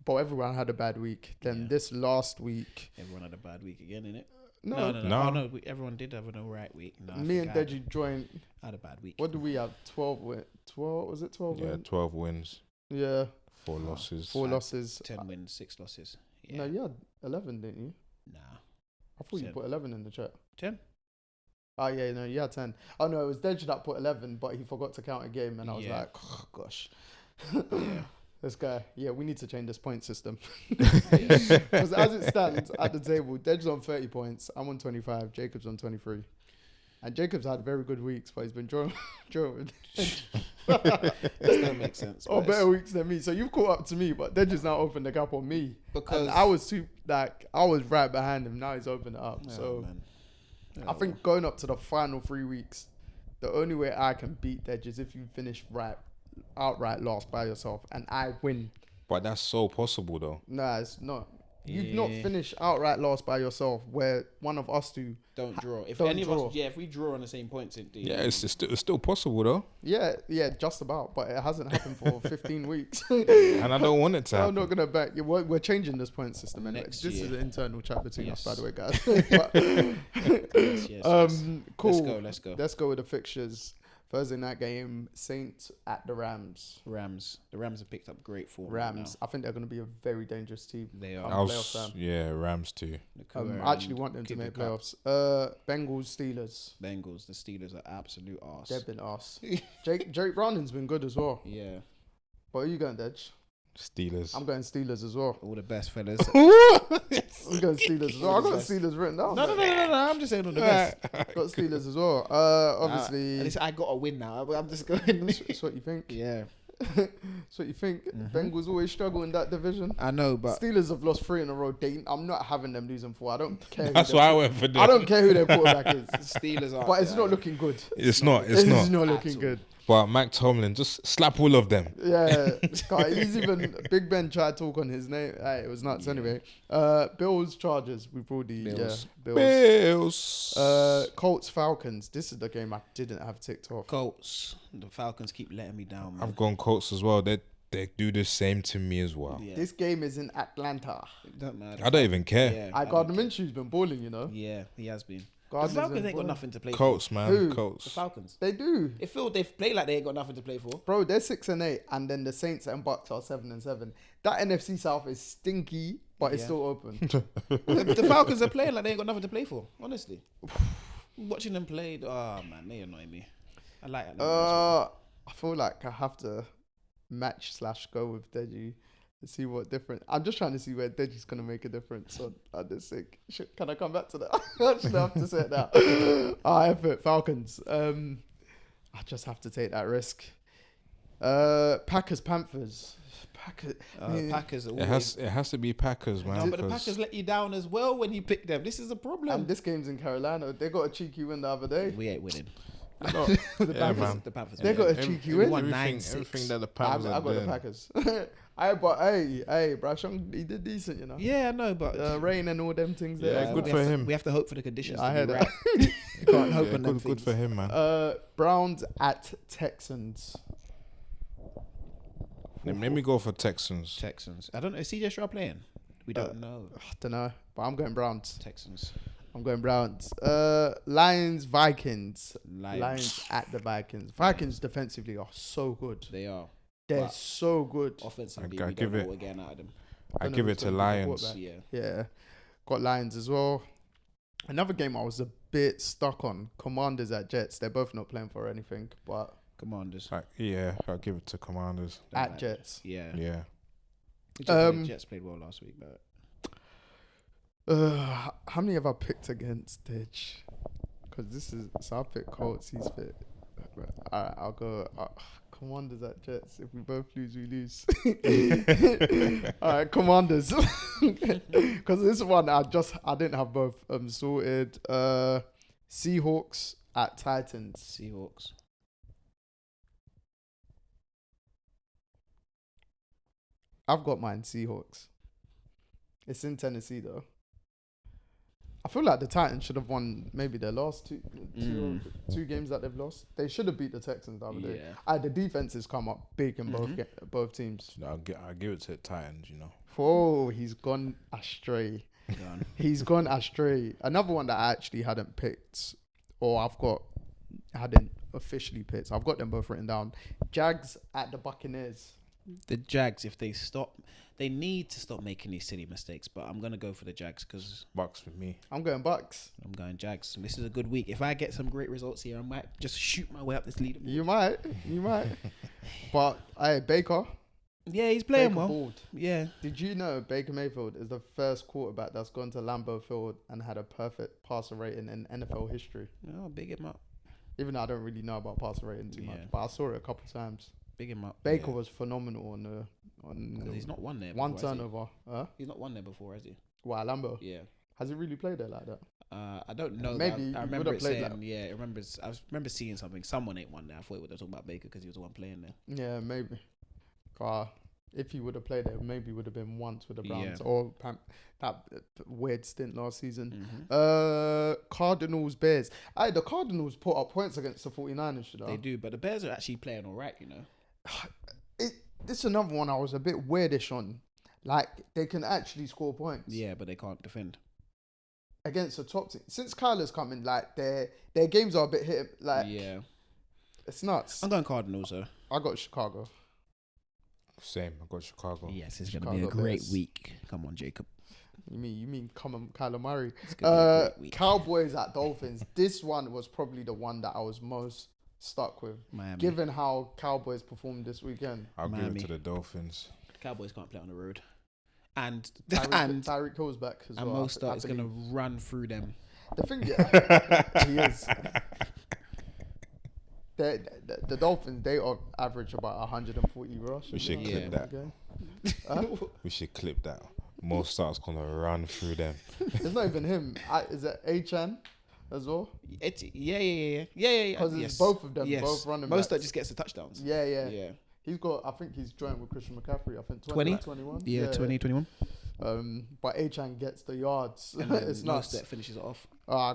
But everyone had a bad week. Then this last week, Everyone had a bad week again, innit? no. Oh, no. Everyone did have an alright week. No, Me and Deji joined. I had a bad week. What do we have? 12 was it 12 Yeah, wins? 12 wins, Yeah. 4 losses. 4 losses. 10 wins, 6 losses. Yeah. No, you had 11, didn't you? Nah. I thought you 10. put 11 in the chat. 10? Oh, yeah, no, you had 10. Oh, no, it was Deji that put 11, but he forgot to count a game, and I was Yeah. like, oh, gosh. Yeah. This guy, we need to change this point system. Because as it stands at the table, Deji's on 30 points, I'm on 25, Jacob's on 23. And Jacob's had very good weeks, but he's been drawing with That makes sense. or but better weeks than me. So you've caught up to me, but Deji's now opened the gap on me. Because And I was right behind him. Now he's opened it up. Oh, So man. I think going up to the final 3 weeks, the only way I can beat Deji is if you finish outright lost by yourself and I win. But that's so possible though. Nah, it's not. You'd not Yeah. finish outright lost by yourself where one of us two. Don't draw. If don't any of draw. us, if we draw on the same points, Yeah, it's still possible though. Yeah, just about. But it hasn't happened for 15 weeks. And I don't want it to I'm happen. not going to back. We're changing this point system anyway. Next This is year. an internal chat between us, by Yes. the way, guys. But, yes. cool. Let's go. Let's go with the fixtures. Thursday night game, Saints at the Rams. Rams. The Rams have picked up great form. right Rams. I think they're going to be a very dangerous team. They come are. playoff time. Rams too. I actually want them to make playoffs. Bengals, Steelers. Bengals. The Steelers are absolute arse. They've been arse. Jake Browning's been good as well. Yeah. But are you going, Dej? Steelers. I'm going Steelers as well. All the best, fellas. I'm going Steelers as well. I got Steelers written down. No. I'm just saying all the best. Got Steelers as well. Obviously, At least I got a win now. I'm just going. that's what you think. Yeah. That's what you think. Bengals always struggle in that division. I know, but Steelers have lost 3 in a row. I'm not having them losing 4. I don't care. That's why I went for them. I don't care who their quarterback is. Steelers are. But it's not looking good. It's not. It's It's not. not At looking all. good. But Mac Tomlin, just slap all of them. Yeah, he's even Big Ben tried to talk on his name. It was nuts anyway. Bills, Chargers. We've already Bills. Bills. Bills. Colts, Falcons. This is the game I didn't have ticked off. Colts. The Falcons keep letting me down, man. I've gone Colts as well. They do the same to me as well. Yeah. This game is in Atlanta. Don't matter. I don't even care. Yeah, I don't Gardner care. Minshew's been balling, you know. Yeah, he has been. Gardner's Falcons in ain't got form. nothing to play Colts, man. Who? for. The Colts. Falcons. They do. It feel they play like they ain't got nothing to play for. Bro, they're 6-8, and then the Saints and Bucks are 7-7. That NFC South is stinky, but it's Yeah. still open. The Falcons are playing like they ain't got nothing to play for. Honestly, watching them play, oh man, they annoy me. I like that. I feel like I have to match/go with Deji to see what different. I'm just trying to see where Deji's gonna make a difference on this thing. Can I come back to that? I just have to say it now. Effort Falcons. I just have to take that risk. Packers Panthers. Packers. It has to be Packers, man. No, but the 'cause Packers let you down as well when you pick them. This is a problem. And this game's in Carolina. They got a cheeky win the other day. We ain't winning. The yeah, Panthers. man. The Panthers. They got a cheeky win. won Everything, 9-6. everything that the I Panthers got are the doing. Packers. But hey, Brashon, he did decent, you know. Yeah, I know, but Rain and all them things there. Yeah, good we for have to- him. We have to hope for the conditions. I to heard be that. right. You can't hope Yeah, on them good things. for him, man. Browns at Texans. Let me go for Texans. Texans. I don't know. Is CJ Stroud playing? We don't know. I don't know, but I'm going Browns. Texans. I'm going Browns. Lions, Vikings. Lions. Lions at the Vikings. Vikings defensively are so good. They are. They're But so good. Offensively, I we give don't know it- what we're getting out of them. I don't know give who's it to gonna be the Lions. quarterback. Yeah. Yeah. Got Lions as well. Another game I was a bit stuck on. Commanders at Jets. They're both not playing for anything, but Commanders. I'll give it to Commanders. Don't at like- Jets. Yeah. Yeah. Jets played well last week, but How many have I picked against Deji? Because I picked Colts. He's picked. Alright, I'll go. Commanders at Jets. If we both lose, we lose. Alright, Commanders. Because this one I didn't have both sorted. Seahawks at Titans. Seahawks. I've got mine Seahawks. It's in Tennessee though. I feel like the Titans should have won maybe their last two games that they've lost. They should have beat the Texans the other day. The defense has come up big in both teams. I'll give it to the Titans. You know. Oh, he's gone astray. He's gone astray. Another one that I actually hadn't picked, or hadn't officially picked. I've got them both written down. Jags at the Buccaneers. The Jags, if they stop, they need to stop making these silly mistakes. But I'm gonna go for the Jags because Bucks with me. I'm going Bucks. I'm going Jags. This is a good week. If I get some great results here, I might just shoot my way up this leaderboard. You might. But hey, Baker. Yeah, he's playing Baker well. balled. Yeah, Did you know Baker Mayfield is the first quarterback that's gone to Lambeau Field and had a perfect passer rating in NFL history? oh, big him up, Even though I don't really know about passer rating too much, Yeah. but I saw it a couple times. big him up. Baker was phenomenal on 'Cause he's not won there. one before, has he? turnover. Huh? He's not won there before, has he? Wow, Lambeau. Yeah. Has he really played there like that? I don't know. Maybe Maybe he I remember would've it played saying. that. Yeah, I remember seeing something. Someone ain't won there. I thought they were talking about Baker because he was the one playing there. Yeah, maybe. If he would have played there, maybe would have been once with the Browns Yeah. or that weird stint last season. Mm-hmm. Cardinals, Bears. The Cardinals put up points against the 49ers, you know. They do, but the Bears are actually playing all right. You know. This is another one I was a bit weirdish on. Like, they can actually score points. Yeah, but they can't defend. Against the top team. Since Kyler's coming, like, their games are a bit hit. Like, Yeah. it's nuts. I'm going Cardinals though. I got Chicago. Same. I got Chicago. Yes, it's Chicago gonna be a great Bears. week. Come on, Jacob. You mean come on, Kyler Murray. It's gonna be a great week. Cowboys at Dolphins. This one was probably the one that I was most stuck with. Miami. Given how Cowboys performed this weekend. I'll give Miami. it to the Dolphins. Cowboys can't play on the road, and Tyreek Hill's back as and well. Mostert I is gonna believe. run through them. The thing, yeah, he is. The Dolphins, they average about 140 rush. We should clip that. We should clip that. Most starts gonna run through them. It's not even him. Is it Achan as well? Yeah. Because it's both of them, both running Mostert backs. just gets the touchdowns. Yeah. He's got, I think he's joined with Christian McCaffrey. I think 20? 21. Yeah, 2021. But Achan gets the yards. And then It's nuts. Mostert finishes it off.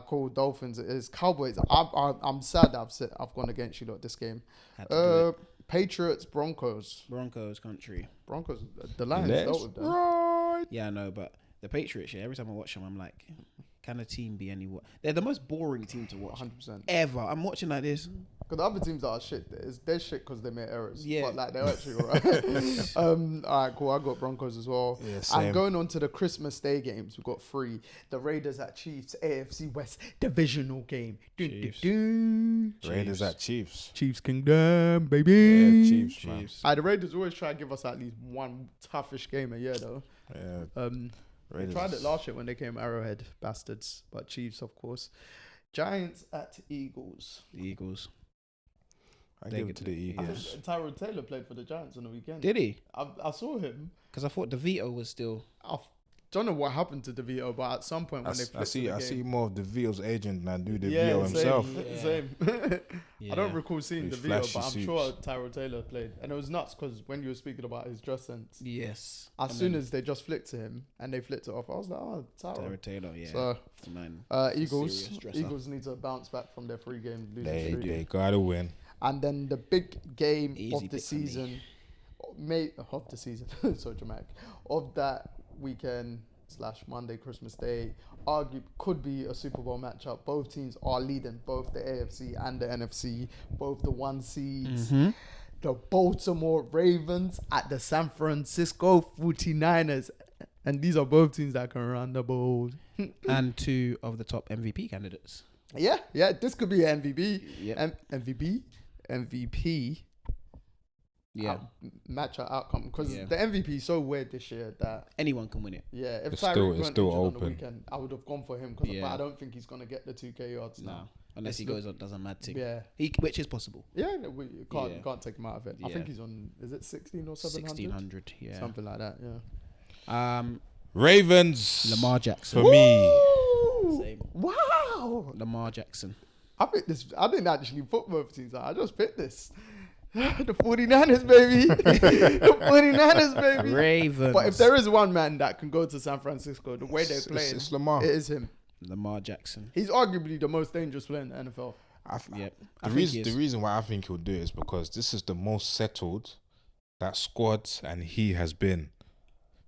Cool. Dolphins. It's Cowboys. I'm sad that I've gone against you lot this game. Had to do it. Patriots, Broncos. Broncos country. Broncos. The Lions Let's dealt with them. ride. Yeah, I know, but the Patriots. Yeah, every time I watch them, I'm like, can a team be any what? They're the most boring team to watch 100%. ever. I'm watching like this. Because the other teams that are shit, they're shit because they made errors. Yeah. But like they're actually alright. All right, cool. I got Broncos as well. Yeah, same. And going on to the Christmas Day games, we've got 3. The Raiders at Chiefs, AFC West divisional game. Chiefs. Raiders at Chiefs. Chiefs Kingdom, baby. Yeah, Chiefs, man. The Raiders always try to give us at least one toughish game a year, though. Yeah. They Raiders. tried it last year when they came Arrowhead, bastards. But Chiefs, of course. Giants at Eagles. The Eagles. I They give get it to the the I Eagles. think Tyrod Taylor played for the Giants on the weekend. Did he? I saw him. Because I thought DeVito was still. I don't know what happened to DeVito, but at some point when they I see more of DeVito's agent than I do yeah, DeVito himself. Same. Yeah. I don't recall seeing These DeVito, flashy but I'm suits. sure Tyrod Taylor played. And it was nuts because when you were speaking about his dress sense, Yes. as soon as they just flicked to him and they flipped it off, I was like, oh, Tyrod. Tyrod Taylor, yeah. So, Man. Eagles serious dresser. Eagles need to bounce back from their 3-game losing They streak. gotta win. And then the big game Easy of the pick for me. season, so dramatic, of that weekend / Monday, Christmas Day, could be a Super Bowl matchup. Both teams are leading, both the AFC and the NFC, both the 1 seeds. Mm-hmm. The Baltimore Ravens at the San Francisco 49ers. And these are both teams that can run the ball. And 2 of the top MVP candidates. Yeah, this could be an MVP. Yeah. MVP. Yeah. Matchup outcome because Yeah. the MVP is so weird this year that Anyone can win it. if It's Tyreek still- weren't it's still injured on the open. weekend, I would have gone for him because Yeah. I don't think he's gonna get the 2K yards No. now. Unless he It's goes on, does a mad thing. Yeah, Which is possible. no, you can't Yeah. can't take him out of it. I Yeah. think he's on. Is it 16 or 700? 1600. Yeah. Something like that. Yeah. Ravens. Lamar Jackson. For me. Woo! Same. Wow. Lamar Jackson. I didn't actually put both teams. I just picked this. The 49ers, baby. The 49ers, baby. Ravens. But if there is one man that can go to San Francisco, the way they're It's playing, Lamar. it is him. Lamar Jackson. He's arguably the most dangerous player in the NFL. Yep. The reason why I think he'll do it is because this is the most settled that squad and he has been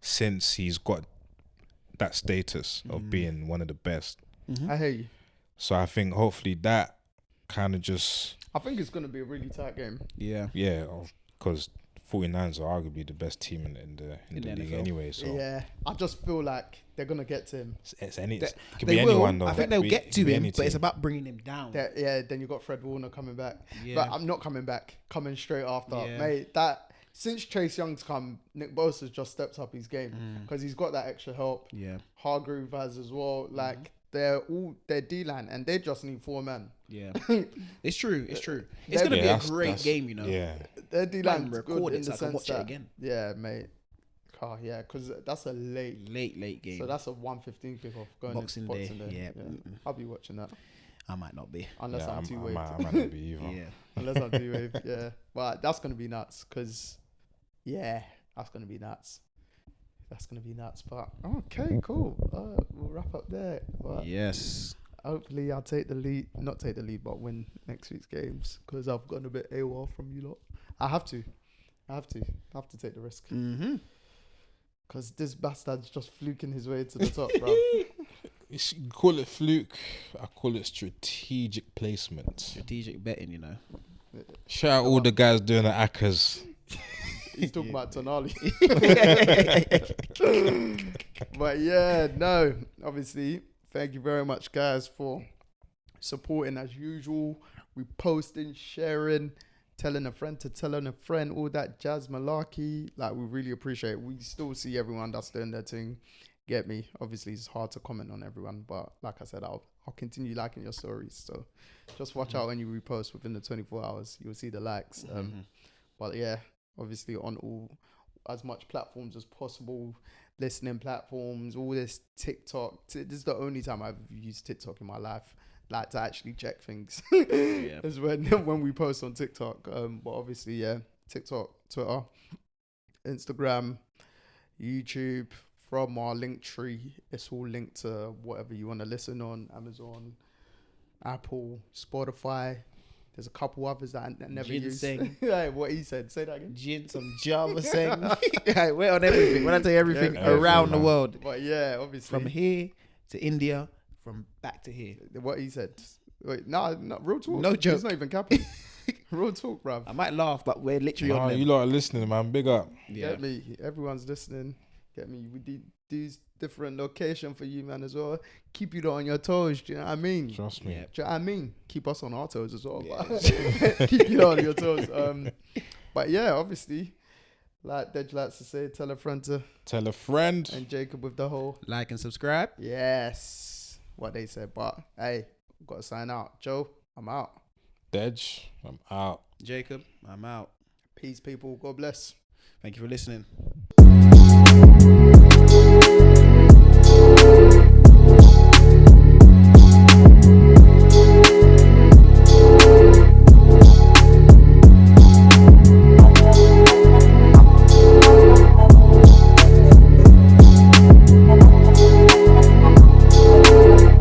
since he's got that status of being one of the best. I hear you. So I think hopefully that kind of just I think it's going to be a really tight game. Yeah. because 49ers are arguably the best team in the league NFL. anyway. So Yeah, I just feel like they're going to get to him. it could They be will. anyone though. I think they'll get to It could be him, any but it's team. about bringing him down. Then you got Fred Warner coming back. Yeah. But I'm not coming back. Coming straight after. Yeah. Mate, since Chase Young's come, Nick Bosa's just stepped up his game because he's got that extra help. Yeah. Hargrove has as well. Like, they're D-line and they just need 4 men. Yeah. It's true. It's true. It's They're- going to be a that's- great that's- game, you know. Yeah. Their D-line's Man, good record in it the so I can sense watch it that, again. yeah, mate. Yeah, because that's a late. Late game. So that's a 1:15 kickoff going Boxing into Day. Boxing Day. Yeah. Mm-mm. I'll be watching that I might not be. unless Yeah, I'm too I waved. might not be either. Yeah. Unless I'm too waved, yeah. But that's gonna be nuts because, that's gonna be nuts. That's gonna be nuts. But okay, cool. We'll wrap up there. But Yes. hopefully I'll take the lead. Not take the lead, but win next week's games because I've gone a bit AWOL from you lot. I have to take the risk. Mm-hmm. Because this bastard's just fluking his way to the top, bro. You call it fluke. I call it strategic placement. Strategic betting, you know. Shout out all the guys doing the Accas. He's talking about Tonali. But yeah, no. Obviously, thank you very much, guys, for supporting as usual. Reposting, sharing, telling a friend to telling a friend, all that jazz malarkey. Like, we really appreciate it. We still see everyone that's doing their thing. Get me? Obviously, it's hard to comment on everyone, but like I said, I'll continue liking your stories. So just watch out when you repost within the 24 hours. You'll see the likes. But yeah, obviously on all as much platforms as possible, listening platforms, all this TikTok. This is the only time I've used TikTok in my life, like to actually check things. Yeah. Is when we post on TikTok. But obviously, yeah, TikTok, Twitter, Instagram, YouTube. From our link tree, it's all linked to whatever you want to listen on: Amazon, Apple, Spotify. There's a couple others that I never use. Ginseng. Yeah, what he said. Say that again. Gin, some Java saying. Yeah, we're on everything. When I say everything, Yeah, around the man. world. But yeah, obviously. From here to India, from back to here. What he said. Wait, no, real talk. No joke. He's not even capping. Real talk, bruv. I might laugh, but we're literally Oh, on them. you lot are listening, man. Big up. Yeah. Get me. Everyone's listening. Get me. We did these different location for you, man, as well. Keep you on your toes. Do you know what I mean? Trust me. Yeah. Do you know what I mean? Keep us on our toes as well. Yeah. But keep you on your toes. But yeah, obviously, like Deji likes to say, tell a friend to, Tell a friend. and Jacob with the whole Like and subscribe. yes, what they said. But hey, got to sign out. Joe, I'm out. Dej, I'm out. Jacob, I'm out. Peace, people. God bless. Thank you for listening.